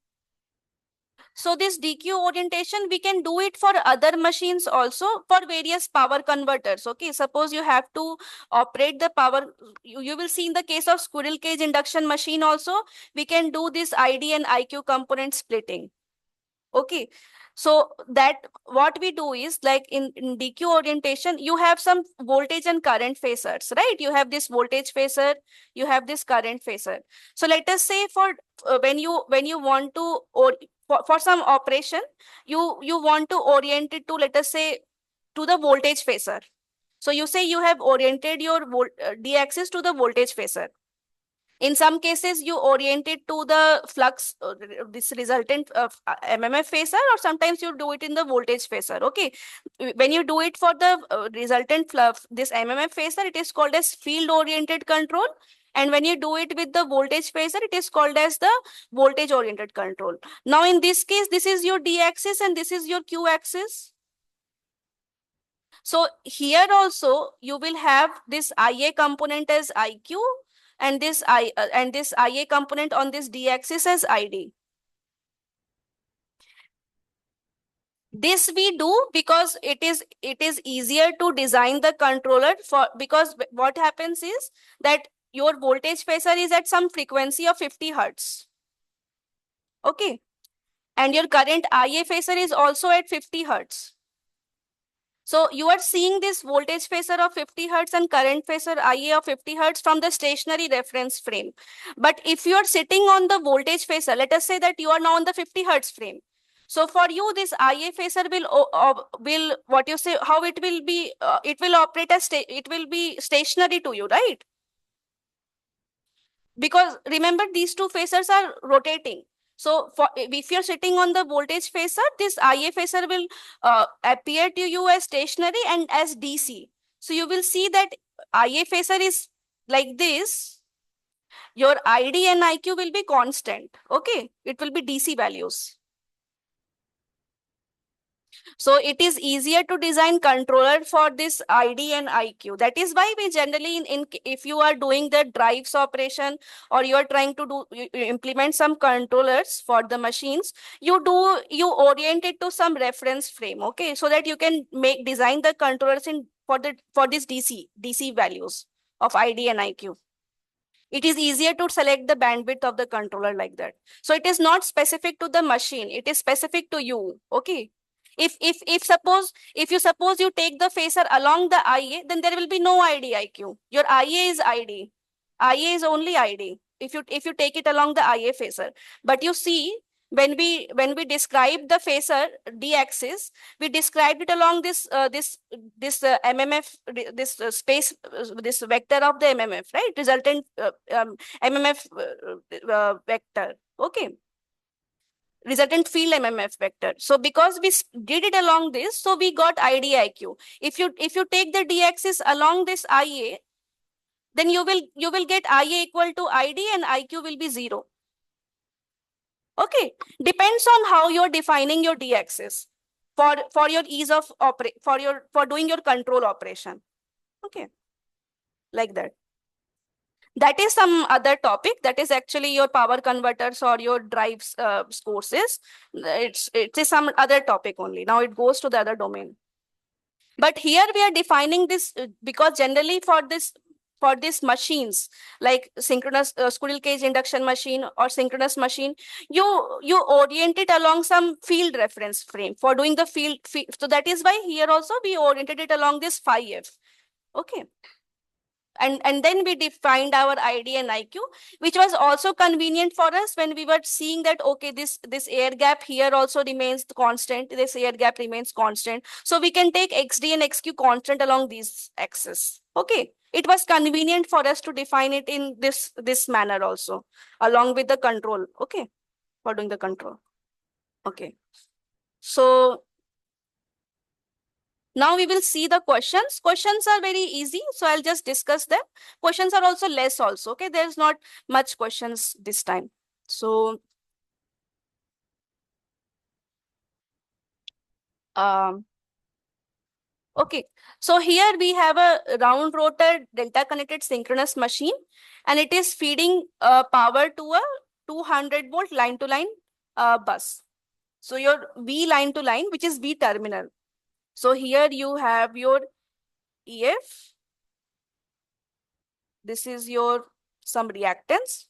A: So this DQ orientation, we can do it for other machines also for various power converters. Okay, suppose you have to operate the power, you will see in the case of squirrel cage induction machine also, we can do this ID and IQ component splitting. Okay, so that what we do is like in DQ orientation, you have some voltage and current phasors, right? You have this voltage phasor, you have this current phasor. So let us say for when you want to, or for some operation, you want to orient it to, let us say, to the voltage phasor. So you say you have oriented your D axis to the voltage phasor. In some cases, you orient it to the flux, this resultant MMF phasor, or sometimes you do it in the voltage phasor. Okay, when you do it for the resultant this MMF phasor, it is called as field oriented control. And when you do it with the voltage phasor, it is called as the voltage oriented control. Now, in this case, this is your D axis and this is your Q axis. So here also you will have this IA component as IQ and this IA component on this D axis as ID. This we do because it is easier to design the controller for, because what happens is that your voltage phasor is at some frequency of 50 Hertz. Okay. And your current IA phasor is also at 50 Hertz. So you are seeing this voltage phasor of 50 Hertz and current phasor IA of 50 Hertz from the stationary reference frame. But if you are sitting on the voltage phasor, let us say that you are now on the 50 Hertz frame. So for you, this IA phasor will what you say, how it will be, it will operate as, it will be stationary to you, right? Because remember, these two phasors are rotating. So if you're sitting on the voltage phasor, this IA phasor will appear to you as stationary and as DC. So you will see that IA phasor is like this. Your ID and IQ will be constant. Okay, it will be DC values. So it is easier to design controller for this ID and IQ. That is why we generally, if you are doing the drives operation or you are trying to implement some controllers for the machines, you orient it to some reference frame, okay, so that you can design the controllers for this DC values of ID and IQ. It is easier to select the bandwidth of the controller like that. So it is not specific to the machine, it is specific to you, okay. If you suppose you take the phasor along the IA, then there will be no ID IQ. Your IA is ID. IA is only ID if you take it along the IA phasor. But you see, when we describe the phasor D axis, we described it along this MMF, this space, this vector of the MMF, right? Resultant MMF vector. Okay. resultant field MMF vector. So because we did it along this, so we got IDIQ. If you take the D axis along this IA, then you will get IA equal to ID and IQ will be 0. Okay, depends on how you're defining your D axis for your ease of for doing your control operation. Okay, like that. That is some other topic. That is actually your power converters or your drives courses. It is some other topic only. Now it goes to the other domain. But here we are defining this because generally for these machines like synchronous squirrel cage induction machine or synchronous machine, you orient it along some field reference frame for doing the field. So that is why here also we oriented it along this phi f. Okay. And then we defined our ID and IQ, which was also convenient for us when we were seeing that, okay, this air gap here also remains constant, this air gap remains constant. So we can take XD and XQ constant along these axes. Okay. It was convenient for us to define it in this manner also, along with the control. Okay. For doing the control. Okay. So now we will see the questions. Questions are very easy, so I'll just discuss them. Questions are also less also, okay? There's not much questions this time. So, okay. So here we have a round rotor delta connected synchronous machine, and it is feeding power to a 200 volt line to line bus. So your V line to line, which is V terminal. So here you have your EF. This is your some reactance.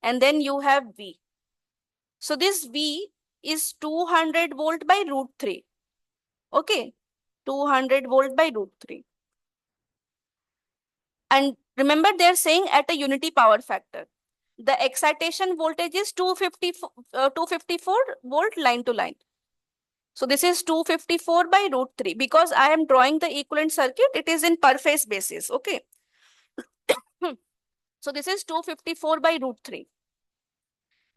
A: And then you have V. So this V is 200 volt by root 3. Okay, 200 volt by root 3. And remember, they're saying at a unity power factor. The excitation voltage is 254 volt line to line. So this is 254 by root 3. Because I am drawing the equivalent circuit, it is in per phase basis. Okay. So this is 254 by root 3.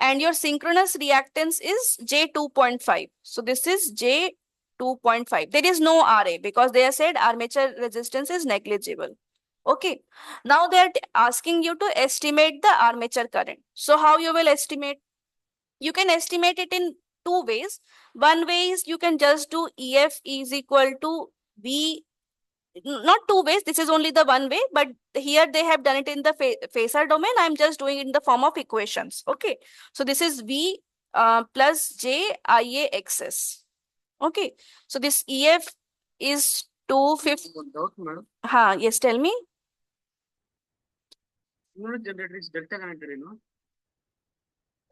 A: And your synchronous reactance is J2.5. So this is J2.5. There is no RA because they have said armature resistance is negligible. Okay. Now they are asking you to estimate the armature current. So how you will estimate? You can estimate it in two ways. One way is you can just do EF is equal to V. Not two ways, this is only the one way, but here they have done it in the phasor domain. I'm just doing it in the form of equations. Okay, so this is V plus J IA XS. Okay, so this EF is 250. Yes, tell me.
C: Generator is delta connected, you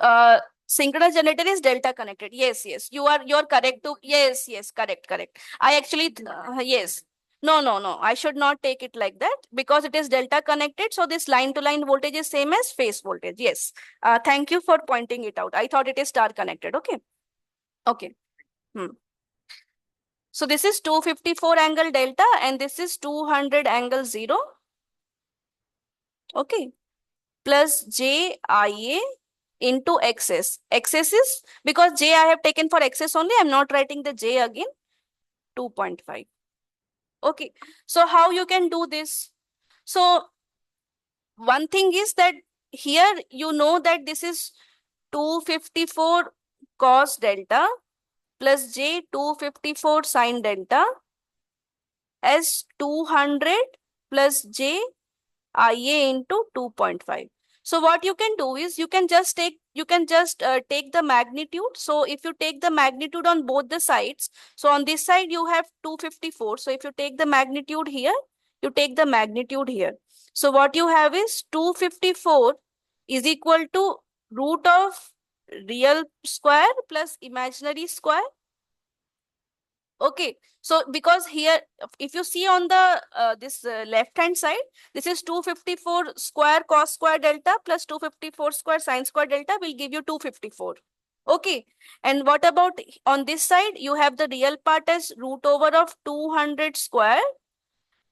A: know? Synchronous generator is delta connected. Yes, you're correct to. Yes, correct. I actually yes. No. I should not take it like that because it is delta connected. So this line to line voltage is same as phase voltage. Yes. Thank you for pointing it out. I thought it is star connected. Okay. Okay. So this is 254 angle delta and this is 200 angle 0. Okay. Plus JIA into XS. XS is because J I have taken for XS only. I'm not writing the J again. 2.5. Okay. So how you can do this? So one thing is that here you know that this is 254 cos delta plus J 254 sin delta as 200 plus J IA into 2.5. So what you can do is you can just take the magnitude. So if you take the magnitude on both the sides, so on this side you have 254. So if you take the magnitude here, you take the magnitude here. So what you have is 254 is equal to root of real square plus imaginary square. Okay, so because here, if you see on the this left hand side, this is 254 square cos square delta plus 254 square sin square delta will give you 254. Okay, and what about on this side? You have the real part as root over of 200 square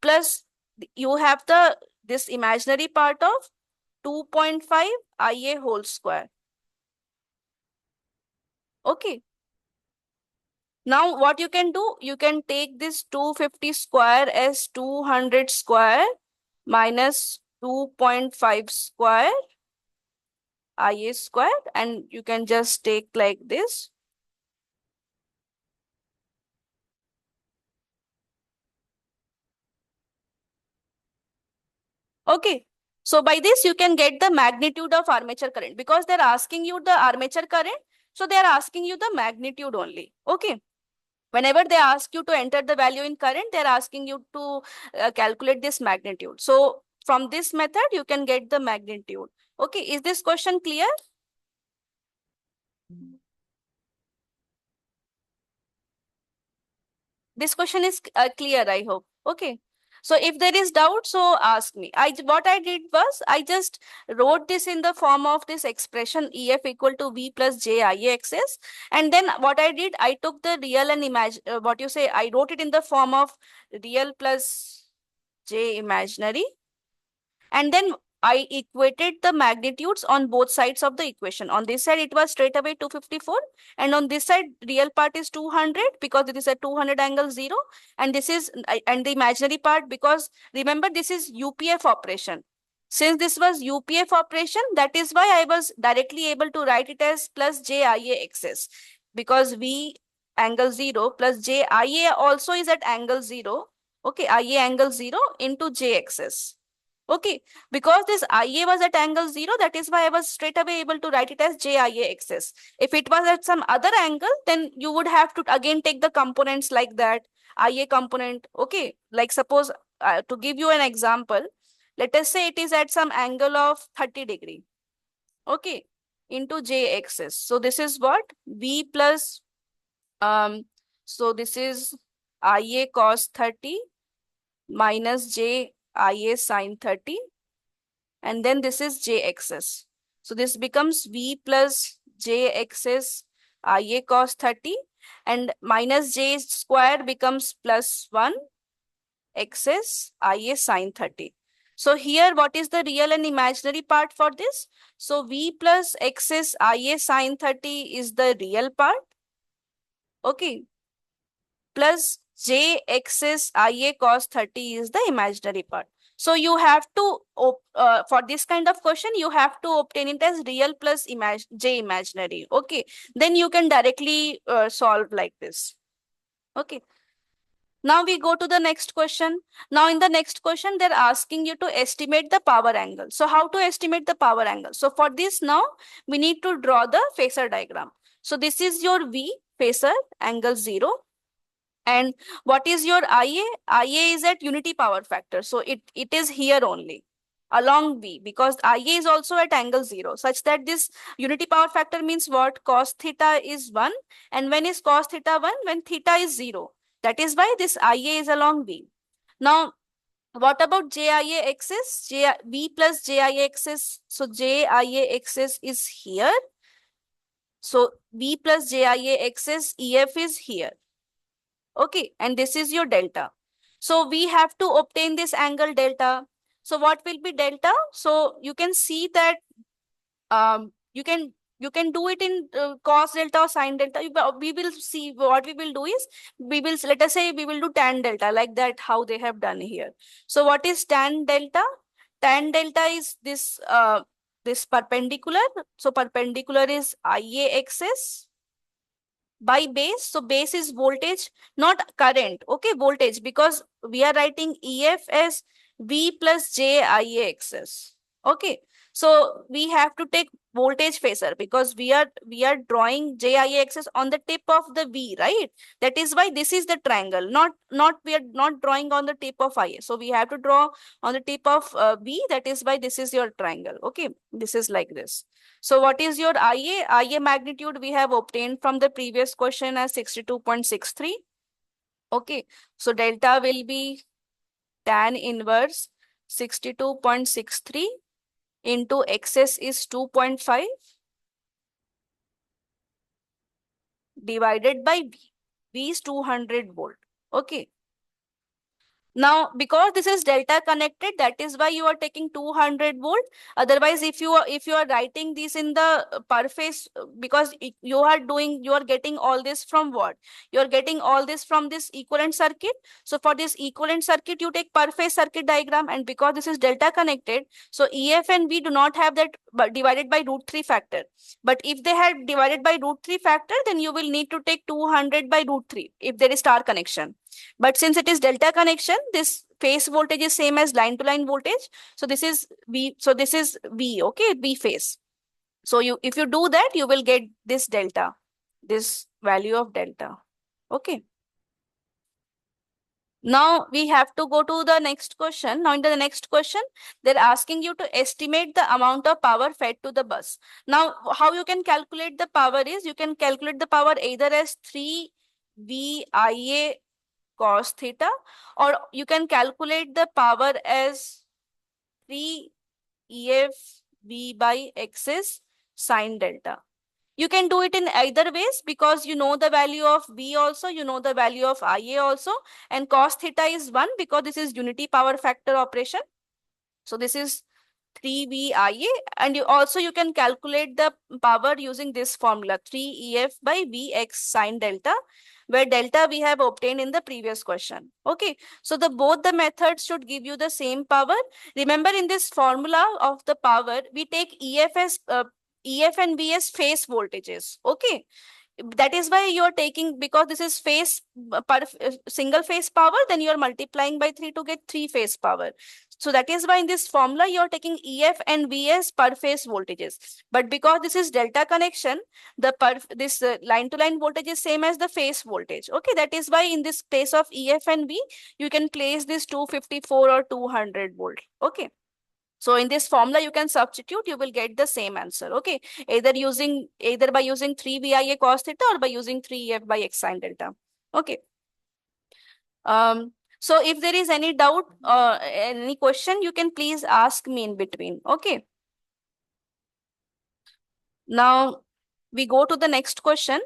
A: plus you have this imaginary part of 2.5 IA whole square. Okay. Now what you can do, you can take this 250 square as 200 square minus 2.5 square IA square, and you can just take like this. Okay. So by this you can get the magnitude of armature current, because they're asking you the armature current. So they are asking you the magnitude only. Okay. Whenever they ask you to enter the value in current, they're asking you to calculate this magnitude. So from this method, you can get the magnitude. Okay. Is this question clear? This question is clear, I hope. Okay. So if there is doubt, so ask me. What I did was I just wrote this in the form of this expression EF equal to V plus JIAXS. And then what I did, I took the real and I wrote it in the form of real plus J imaginary. And then I equated the magnitudes on both sides of the equation. On this side, it was straight away 254. And on this side, real part is 200 because it is a 200 angle 0. And this is, and the imaginary part, because remember, this is UPF operation. Since this was UPF operation, that is why I was directly able to write it as plus JIAXS. Because V angle 0 plus JIA also is at angle 0. Okay, IA angle 0 into JXS. Okay, because this IA was at angle 0, that is why I was straight away able to write it as JIAXS. If it was at some other angle, then you would have to again take the components like that, IA component. Okay, like suppose to give you an example, let us say it is at some angle of 30 degree. Okay, into JXS. So this is what? V plus, so this is IA cos 30 minus JIA sin 30. And then this is JXS. So this becomes V plus JXS IA cos 30, and minus J square becomes plus 1 XS IA sin 30. So here what is the real and imaginary part for this? So V plus XS IA sin 30 is the real part. Okay. Plus JXS IA cos 30 is the imaginary part. So you have to, for this kind of question, you have to obtain it as real plus J imaginary. Okay. Then you can directly solve like this. Okay. Now we go to the next question. Now in the next question, they're asking you to estimate the power angle. So how to estimate the power angle? So for this now, we need to draw the phasor diagram. So this is your V phasor angle 0. And what is your IA? IA is at unity power factor. So it is here only along V, because IA is also at angle 0, such that this unity power factor means what? Cos theta is 1. And when is cos theta 1? When theta is 0. That is why this IA is along V. Now, what about JIA axis? V plus JIA axis. So JIA axis is here. So V plus JIA axis, EF is here. Okay, and this is your delta. So we have to obtain this angle delta. So what will be delta? So you can see that you can do it in cos delta or sin delta. We will see what we will do is let us say we will do tan delta, like that how they have done here. So what is tan delta? Tan delta is this this perpendicular. So perpendicular is IA axis by base. So base is voltage, not current. Okay, voltage, because we are writing EF as V plus JIAXS. Okay, so we have to take voltage phasor, because we are drawing JIAXS on the tip of the V, right? That is why this is the triangle. We are not drawing on the tip of IA. So we have to draw on the tip of V. That is why this is your triangle. Okay, this is like this. So what is your IA? IA magnitude we have obtained from the previous question as 62.63. Okay, so delta will be tan inverse 62.63 into XS is 2.5 divided by V. V is 200 volt. Okay. Now, because this is delta connected, that is why you are taking 200 volt. Otherwise, if you are writing this in the per phase, because you are getting all this from what? You are getting all this from this equivalent circuit. So for this equivalent circuit, you take per phase circuit diagram, and because this is delta connected, so EF and V do not have that divided by √3 factor. But if they had divided by √3 factor, then you will need to take 200 by √3 if there is star connection. But since it is delta connection, this phase voltage is same as line to line voltage. So this is V. So this is V. Okay, V phase. So if you do that, you will get this delta, this value of delta. Okay. Now we have to go to the next question. Now in the next question, they're asking you to estimate the amount of power fed to the bus. Now, how you can calculate the power is, you can calculate the power either as 3 VIA cos theta, or you can calculate the power as 3 EF V by XS sine delta. You can do it in either ways because you know the value of V also, you know the value of IA also, and cos theta is 1 because this is unity power factor operation. So this is 3 VIA, and you can calculate the power using this formula 3 EF by Vx sine delta, where delta we have obtained in the previous question. Okay, so both the methods should give you the same power. Remember, in this formula of the power, we take EF and V as phase voltages. Okay, that is why you are taking, because this is phase single phase power, then you are multiplying by 3 to get 3 phase power. So that is why in this formula you are taking EF and VS per phase voltages. But because this is delta connection, this line to line voltage is same as the phase voltage. Okay, that is why in this case of EF and V, you can place this 254 or 200 volt. Okay. So in this formula, you can substitute, you will get the same answer. Okay, either by using 3 VIA cos theta or by using 3 EF by X sine delta. Okay. So if there is any doubt, any question, you can please ask me in between. Okay. Now we go to the next question.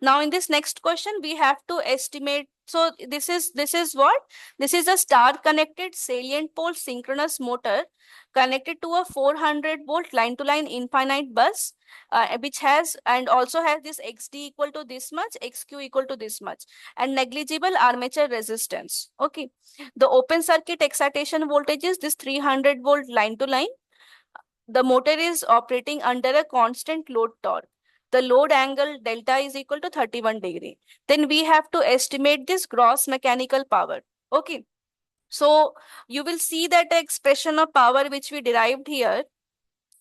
A: Now in this next question, we have to estimate. So this is what? This is a star connected salient pole synchronous motor connected to a 400 volt line to line infinite bus, which has and also has this XD equal to this much, XQ equal to this much, and negligible armature resistance. Okay. The open circuit excitation voltage is this 300 volt line to line. The motor is operating under a constant load torque. The load angle delta is equal to 31 degree. Then we have to estimate this gross mechanical power. Okay. So you will see that the expression of power which we derived here.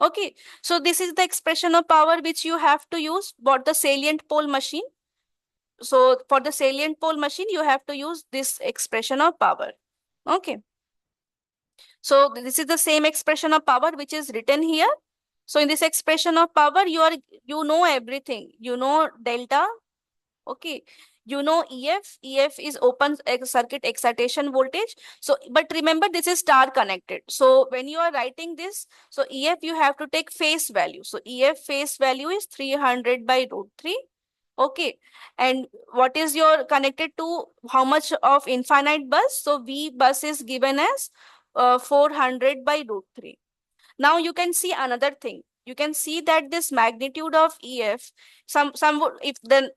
A: Okay. So this is the expression of power which you have to use for the salient pole machine. So for the salient pole machine, you have to use this expression of power. Okay. So this is the same expression of power which is written here. So in this expression of power, you know everything. You know delta. Okay. You know EF. EF is open circuit excitation voltage. So, but remember, this is star connected. So when you are writing this, so EF you have to take face value. So EF face value is 300 by √3. Okay. And what is your connected to how much of infinite bus? So V bus is given as 400 by √3. Now you can see another thing. You can see that this magnitude of EF,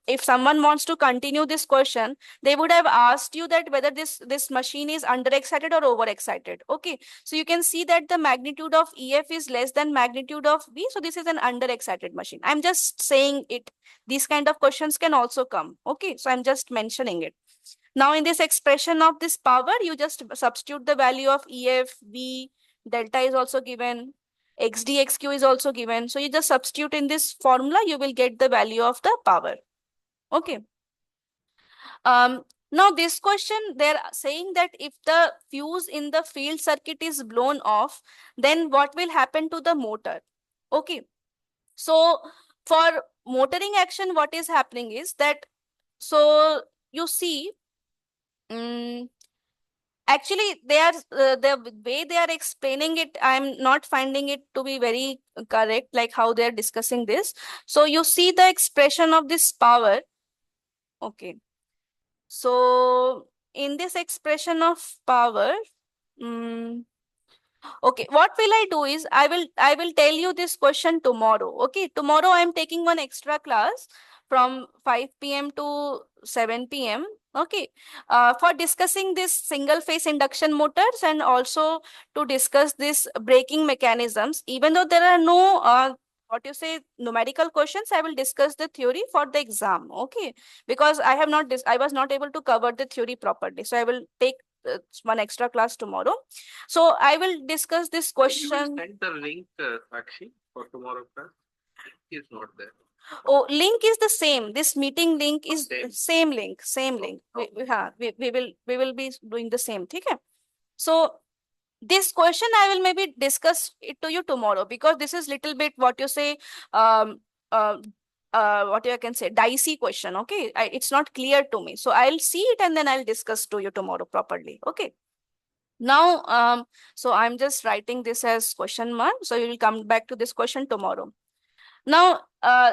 A: if someone wants to continue this question, they would have asked you that whether this machine is underexcited or overexcited. Okay, so you can see that the magnitude of EF is less than magnitude of V. So this is an underexcited machine. I'm just saying it. These kind of questions can also come. Okay, so I'm just mentioning it. Now in this expression of this power, you just substitute the value of EF, V, delta is also given, XD, XQ is also given. So you just substitute in this formula, you will get the value of the power. Okay. Now this question, they're saying that if the fuse in the field circuit is blown off, then what will happen to the motor? Okay. So for motoring action, what is happening is that, so you see, actually, the way they are explaining it, I'm not finding it to be very correct, like how they're discussing this. So you see the expression of this power. Okay. So in this expression of power, okay, what will I do is I will tell you this question tomorrow. Okay, tomorrow I am taking one extra class from 5 p.m. to 7 p.m. Okay, for discussing this single phase induction motors and also to discuss this braking mechanisms. Even though there are no what you say numerical questions, I will discuss the theory for the exam. Okay, because I have not I was not able to cover the theory properly, so I will take one extra class tomorrow. So I will discuss this
B: You will
A: question.
B: send the link, Sakshi, for tomorrow class. It's not there.
A: Oh, link is the same. This meeting link is
B: Same.
A: same link, same link. We will be doing the same. Okay. So this question I will maybe discuss it to you tomorrow, because this is little bit what you say, um, uh, what you can say, dicey question. Okay, it's not clear to me. So I'll see it and then I'll discuss to you tomorrow properly. Okay. Now, so I'm just writing this as question mark. So you will come back to this question tomorrow. Now,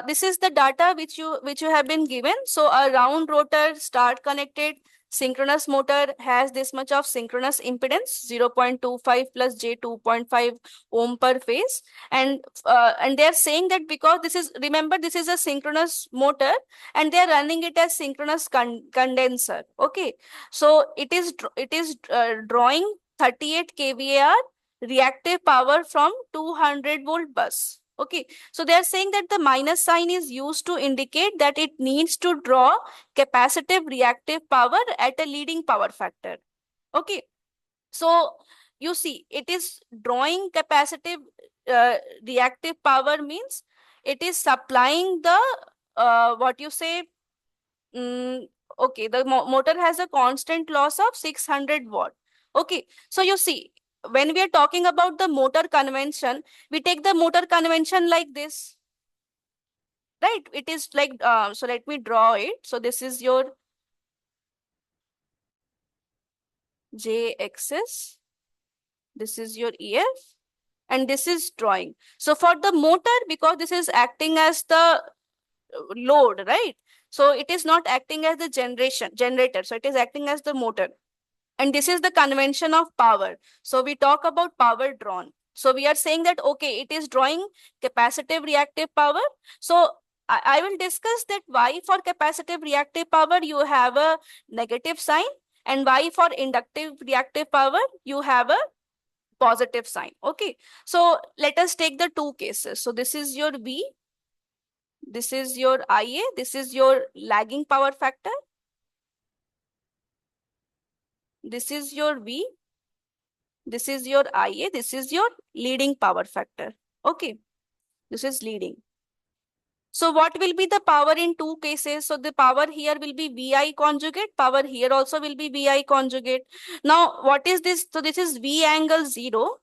A: this is the data which you have been given. So a round rotor start connected synchronous motor has this much of synchronous impedance, 0.25 plus J 2.5 ohm per phase. And they are saying that because this is, remember, this is a synchronous motor and they are running it as synchronous condenser. Okay. So it is drawing 38 kVAR reactive power from 200 volt bus. Okay, so they are saying that the minus sign is used to indicate that it needs to draw capacitive reactive power at a leading power factor. Okay, so you see, it is drawing capacitive reactive power means it is supplying the what you say. Okay, the motor has a constant loss of 600 watt. Okay, so you see, when we are talking about the motor convention, we take the motor convention like this, right? It is like, so let me draw it. So this is your J axis, this is your EF, and this is drawing. So for the motor, because this is acting as the load, right? So it is not acting as the generator. So it is acting as the motor. And this is the convention of power. So we talk about power drawn. So we are saying that, okay, it is drawing capacitive reactive power. So I will discuss that why for capacitive reactive power you have a negative sign, and why for inductive reactive power you have a positive sign. Okay. So let us take the two cases. So this is your V, this is your IA, this is your lagging power factor. This is your V, this is your IA, this is your leading power factor. Okay, this is leading. So what will be the power in two cases? So the power here will be VI conjugate, power here also will be VI conjugate. Now what is this? So this is V angle 0.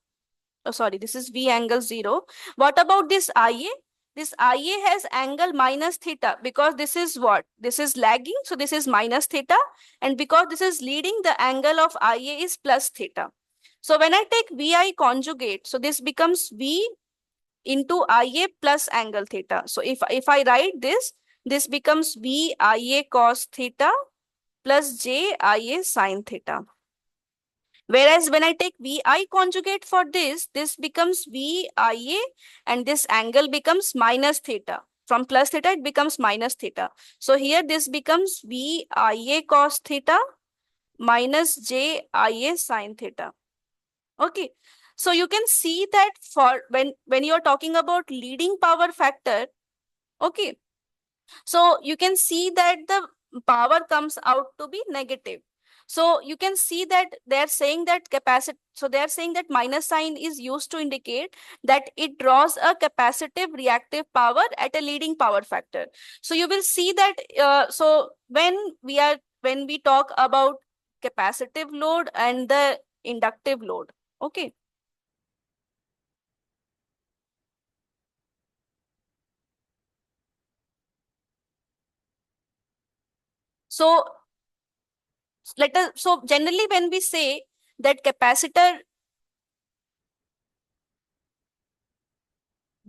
A: Oh, sorry, this is V angle 0. What about this IA? This IA has angle minus theta, because this is what? This is lagging, so this is minus theta. And because this is leading, the angle of IA is plus theta. So when I take VI conjugate, so this becomes V into IA plus angle theta. So if I write this, this becomes VIA cos theta plus JIA sin theta. Whereas when I take VI conjugate for this becomes VIA, and this angle becomes minus theta. From plus theta, it becomes minus theta. So here this becomes VIA cos theta minus JIA sin theta. Okay. So you can see that for when you're talking about leading power factor, okay, so you can see that the power comes out to be negative. So you can see that they're saying that so they're saying that minus sign is used to indicate that it draws a capacitive reactive power at a leading power factor. So you will see that, so when we talk about capacitive load and the inductive load, okay. So so generally when we say that capacitor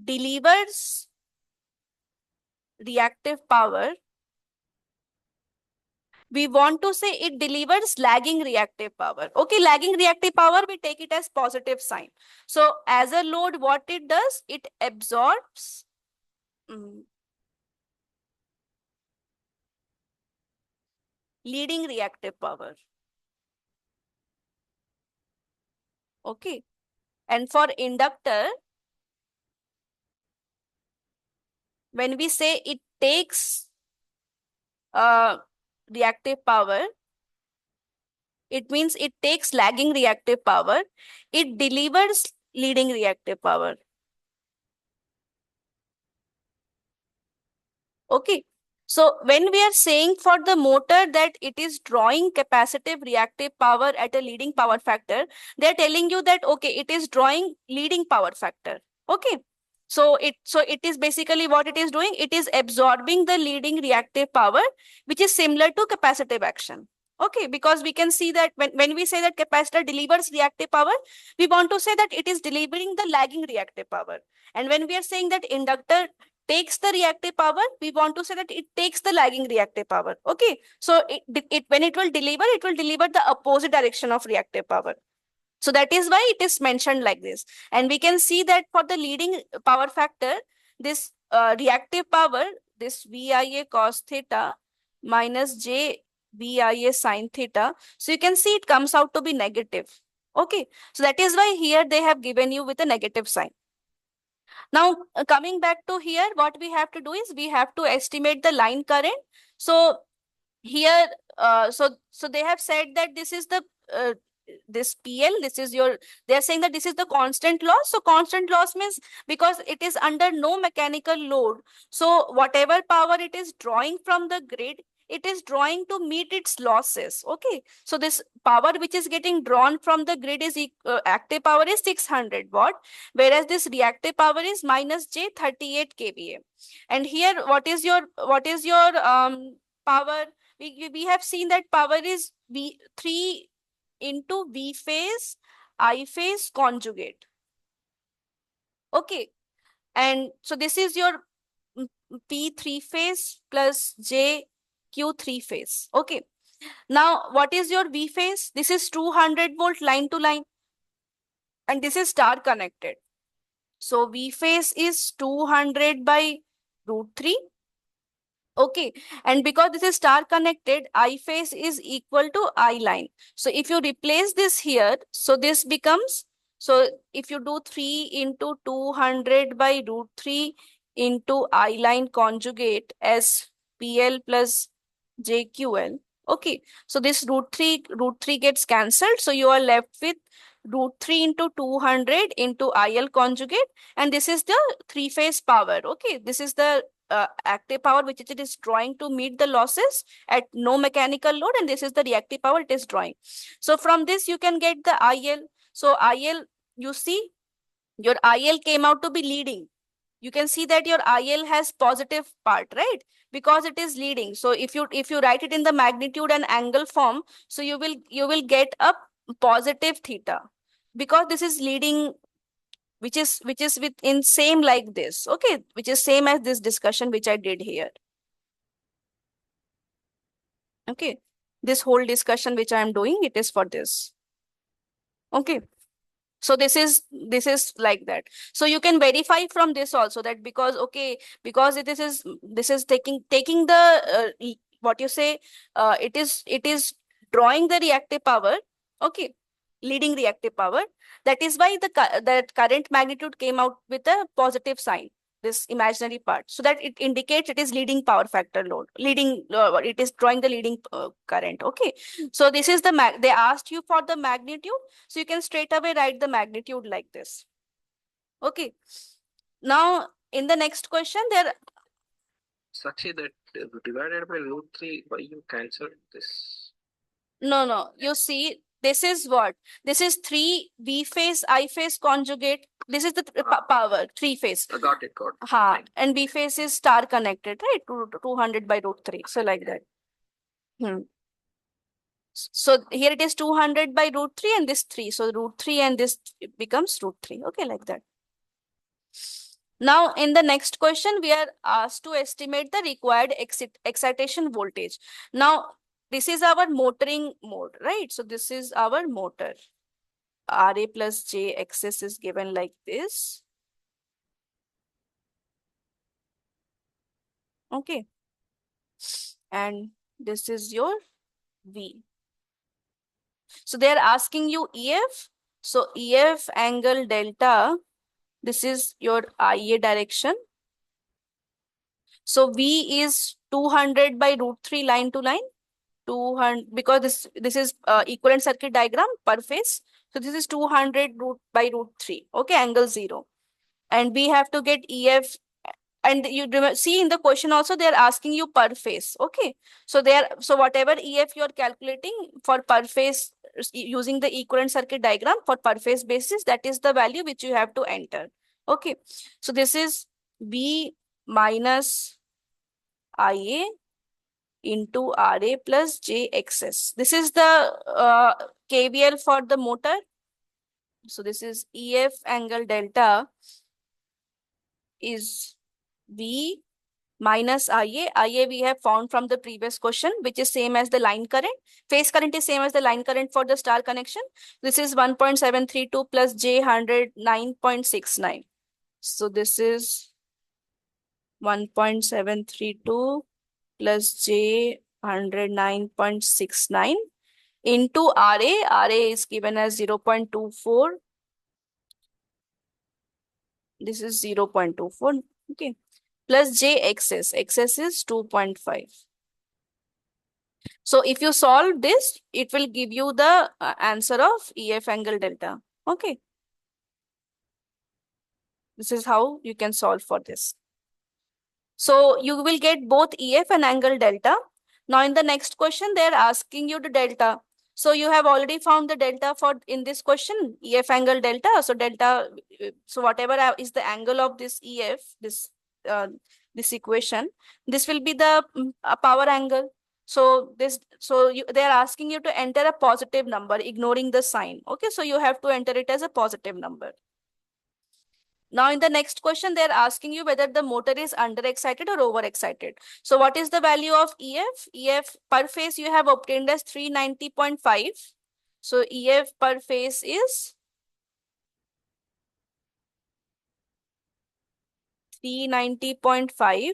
A: delivers reactive power we want to say it delivers lagging reactive power. Okay, lagging reactive power, we take it as positive sign. So as a load, what it does, it absorbs leading reactive power. Okay, and for inductor, when we say it takes reactive power, it means it takes lagging reactive power, it delivers leading reactive power. Okay, so when we are saying for the motor that it is drawing capacitive reactive power at a leading power factor, they are telling you that okay, it is drawing leading power factor. Okay, so it is basically what it is doing, it is absorbing the leading reactive power, which is similar to capacitive action. Okay, because we can see that when we say that capacitor delivers reactive power, we want to say that it is delivering the lagging reactive power. And when we are saying that inductor takes the reactive power, we want to say that it takes the lagging reactive power. Okay, so when it will deliver the opposite direction of reactive power. So that is why it is mentioned like this. And we can see that for the leading power factor, this reactive power, this VIA cos theta minus J VIA sin theta. So you can see it comes out to be negative. Okay, so that is why here they have given you with a negative sign. Now, coming back to here, what we have to do is we have to estimate the line current. So here, so they have said that this is the this PL, this is your, they are saying that this is the constant loss. So constant loss means because it is under no mechanical load. So whatever power it is drawing from the grid, it is drawing to meet its losses. Okay, so this power which is getting drawn from the grid is active power is 600 watt, whereas this reactive power is minus J 38 kVA. And here what is your power? We have seen that power is V3 into V phase I phase conjugate. Okay, and so this is your P3 phase plus JQ3 phase. Okay, now what is your V phase? This is 200 volt line to line, and this is star connected. So V phase is 200 by root 3. Okay, and because this is star connected, I phase is equal to I line. So if you replace this here, so this becomes, so if you do 3 into 200 by root 3 into I line conjugate as PL plus JQL. Okay, so this root 3 gets cancelled. So you are left with root 3 into 200 into IL conjugate, and this is the three phase power. Okay, this is the active power which it is drawing to meet the losses at no mechanical load, and this is the reactive power it is drawing. So from this you can get the IL. So IL, you see your IL came out to be leading. You can see that your IL has positive part, right? Because it is leading. So if you write it in the magnitude and angle form, so you will get a positive theta, because this is leading, which is within same like this. Okay, which is same as this discussion which I did here. Okay, this whole discussion which I am doing, it is for this. Okay, so this is like that. So you can verify from this also that because okay, because this is taking the what you say, it is drawing the reactive power. Okay, leading reactive power. That is why that current magnitude came out with a positive sign, this imaginary part, so that it indicates it is leading power factor load, leading it is drawing the leading current. Okay, so this is the they asked you for the magnitude, so you can straight away write the magnitude like this. Okay, now in the next question there.
B: Sakshi, that divided by root 3, why you cancelled this?
A: No, you see, this is what? This is 3 V phase, I phase conjugate. This is the power, 3 phase.
B: Got it.
A: Ha, and B phase is star connected, right? 200 by root 3. So like that. So here it is 200 by root 3 and this 3. So root 3 and this becomes root 3. Okay, like that. Now, in the next question, we are asked to estimate the required excitation voltage. Now, this is our motoring mode, right? So this is our motor. RA plus J XS is given like this. Okay. And this is your V. So they are asking you EF. So EF angle delta, this is your IA direction. So V is 200 by root 3 line to line. 200, because this is equivalent circuit diagram per phase. So this is 200 root by root 3. Okay, angle 0. And we have to get EF. And you see in the question also they are asking you per phase. Okay, so so whatever EF you are calculating for per phase using the equivalent circuit diagram for per phase basis, that is the value which you have to enter. Okay, so this is V minus IA into RA plus JXS. This is the KVL for the motor. So this is EF angle delta is V minus IA. IA we have found from the previous question, which is same as the line current. Phase current is same as the line current for the star connection. This is 1.732 plus J 109.69. So this is 1.732 plus J 109.69 into RA. RA is given as 0.24. This is 0.24. Okay. Plus JXS. XS is 2.5. So if you solve this, it will give you the answer of EF angle delta. Okay. This is how you can solve for this. So you will get both EF and angle delta. Now in the next question, they are asking you the delta. So you have already found the delta for in this question, EF angle delta. So delta, so whatever is the angle of this EF, this equation, this will be the power angle. So they are asking you to enter a positive number, ignoring the sign. Okay, so you have to enter it as a positive number. Now in the next question, they're asking you whether the motor is under-excited or over-excited. So what is the value of EF? EF per phase you have obtained as 390.5. So EF per phase is 390.5.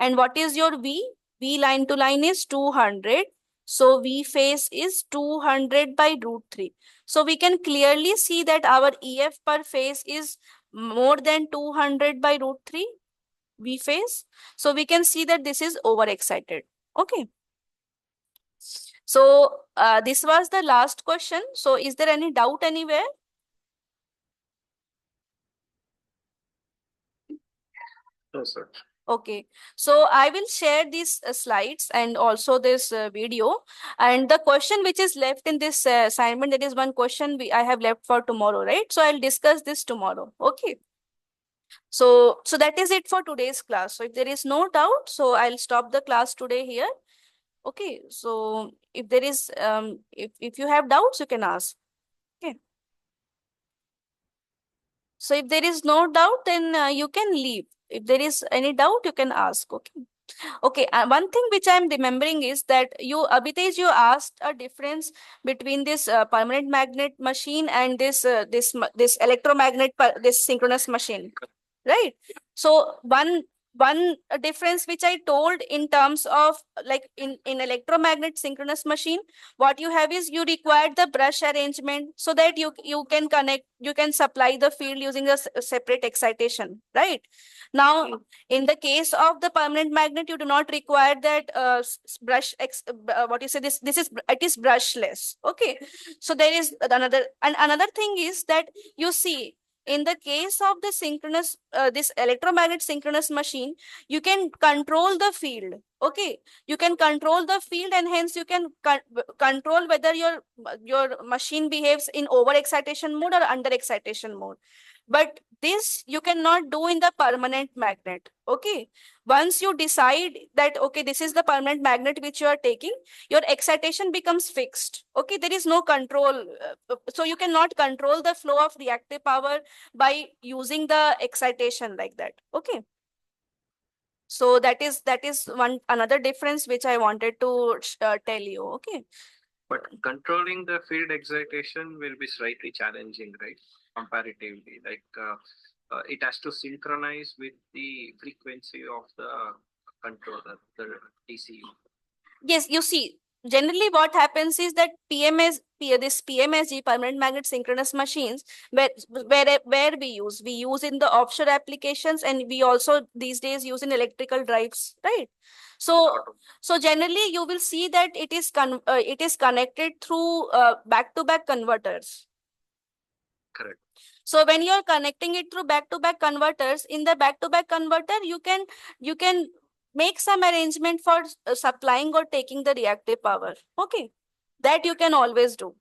A: And what is your V? V line to line is 200. So V phase is 200 by root 3. So we can clearly see that our EF per phase is more than 200 by root 3 V phase. So we can see that this is over-excited. Okay. So this was the last question. So is there any doubt anywhere?
B: No, sir.
A: Okay, so I will share these slides and also this video. And the question which is left in this assignment, that is one question I have left for tomorrow, right? So I'll discuss this tomorrow. Okay. So that is it for today's class. So if there is no doubt, so I'll stop the class today here. Okay. So if there is, if you have doubts, you can ask. Okay. So if there is no doubt, then you can leave. If there is any doubt, you can ask. Okay. Okay. One thing which I'm remembering is that Abhitej, you asked a difference between this permanent magnet machine and this electromagnet, this synchronous machine, right? So one difference which I told in terms of like in electromagnet synchronous machine, what you have is you require the brush arrangement so that you can supply the field using a separate excitation, right? Now in the case of the permanent magnet, you do not require that what you say, it is brushless. Okay, so there is another thing is that you see in the case of the synchronous this electromagnet synchronous machine, you can control the field. Okay, you can control the field, and hence you can control whether your machine behaves in over excitation mode or under excitation mode. But this you cannot do in the permanent magnet. Okay, once you decide that okay, this is the permanent magnet which you are taking, your excitation becomes fixed. Okay, there is no control, so you cannot control the flow of reactive power by using the excitation like that. Okay, So that is one another difference which I wanted to tell you. Okay.
B: But controlling the field excitation will be slightly challenging, right? Comparatively, like it has to synchronize with the frequency of the controller, the DCU.
A: Yes, you see, generally what happens is that this PMSG, permanent magnet synchronous machines, where we use in the offshore applications, and we also these days use in electrical drives, right? So generally you will see that it is connected through back-to-back converters.
B: Correct.
A: So when you are connecting it through back-to-back converters, in the back-to-back converter, you can make some arrangement for supplying or taking the reactive power. Okay, that you can always do.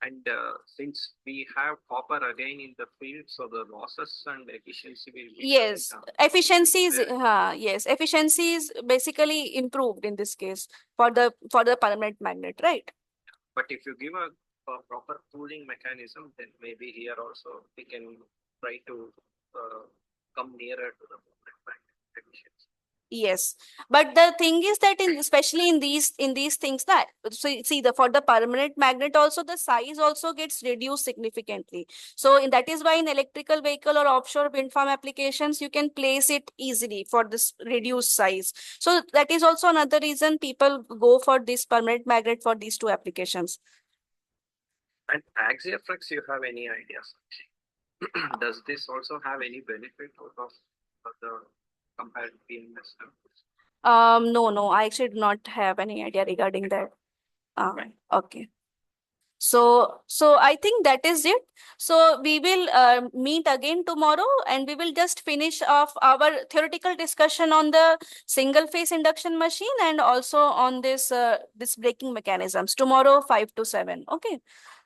B: And since we have copper again in the field, so the losses and efficiency will be
A: Yes,
B: coming down.
A: efficiency is yes, efficiency is basically improved in this case for the permanent magnet, right?
B: But if you give a proper cooling mechanism, then maybe here also we can try to come nearer to the permanent magnet efficiency.
A: Yes, but the thing is that especially in these things, that so see, for the permanent magnet also, the size also gets reduced significantly. So that is why in electrical vehicle or offshore wind farm applications, you can place it easily for this reduced size. So that is also another reason people go for this permanent magnet for these two applications.
B: And Axioflex, you have any ideas? Does this also have any benefit out of the compared PMS?
A: No, I actually do not have any idea regarding that. Okay. So I think that is it. So we will meet again tomorrow, and we will just finish off our theoretical discussion on the single phase induction machine and also on this braking mechanisms tomorrow 5 to 7. Okay.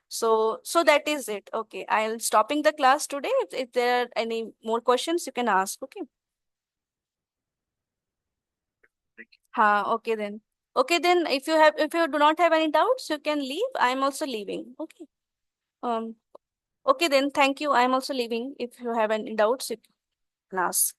A: So that is it. Okay. I'll stopping the class today. If there are any more questions, you can ask. Okay. Okay then. Okay then, if you do not have any doubts, you can leave. I'm also leaving. Okay. Okay then, thank you. I'm also leaving. If you have any doubts, you can ask.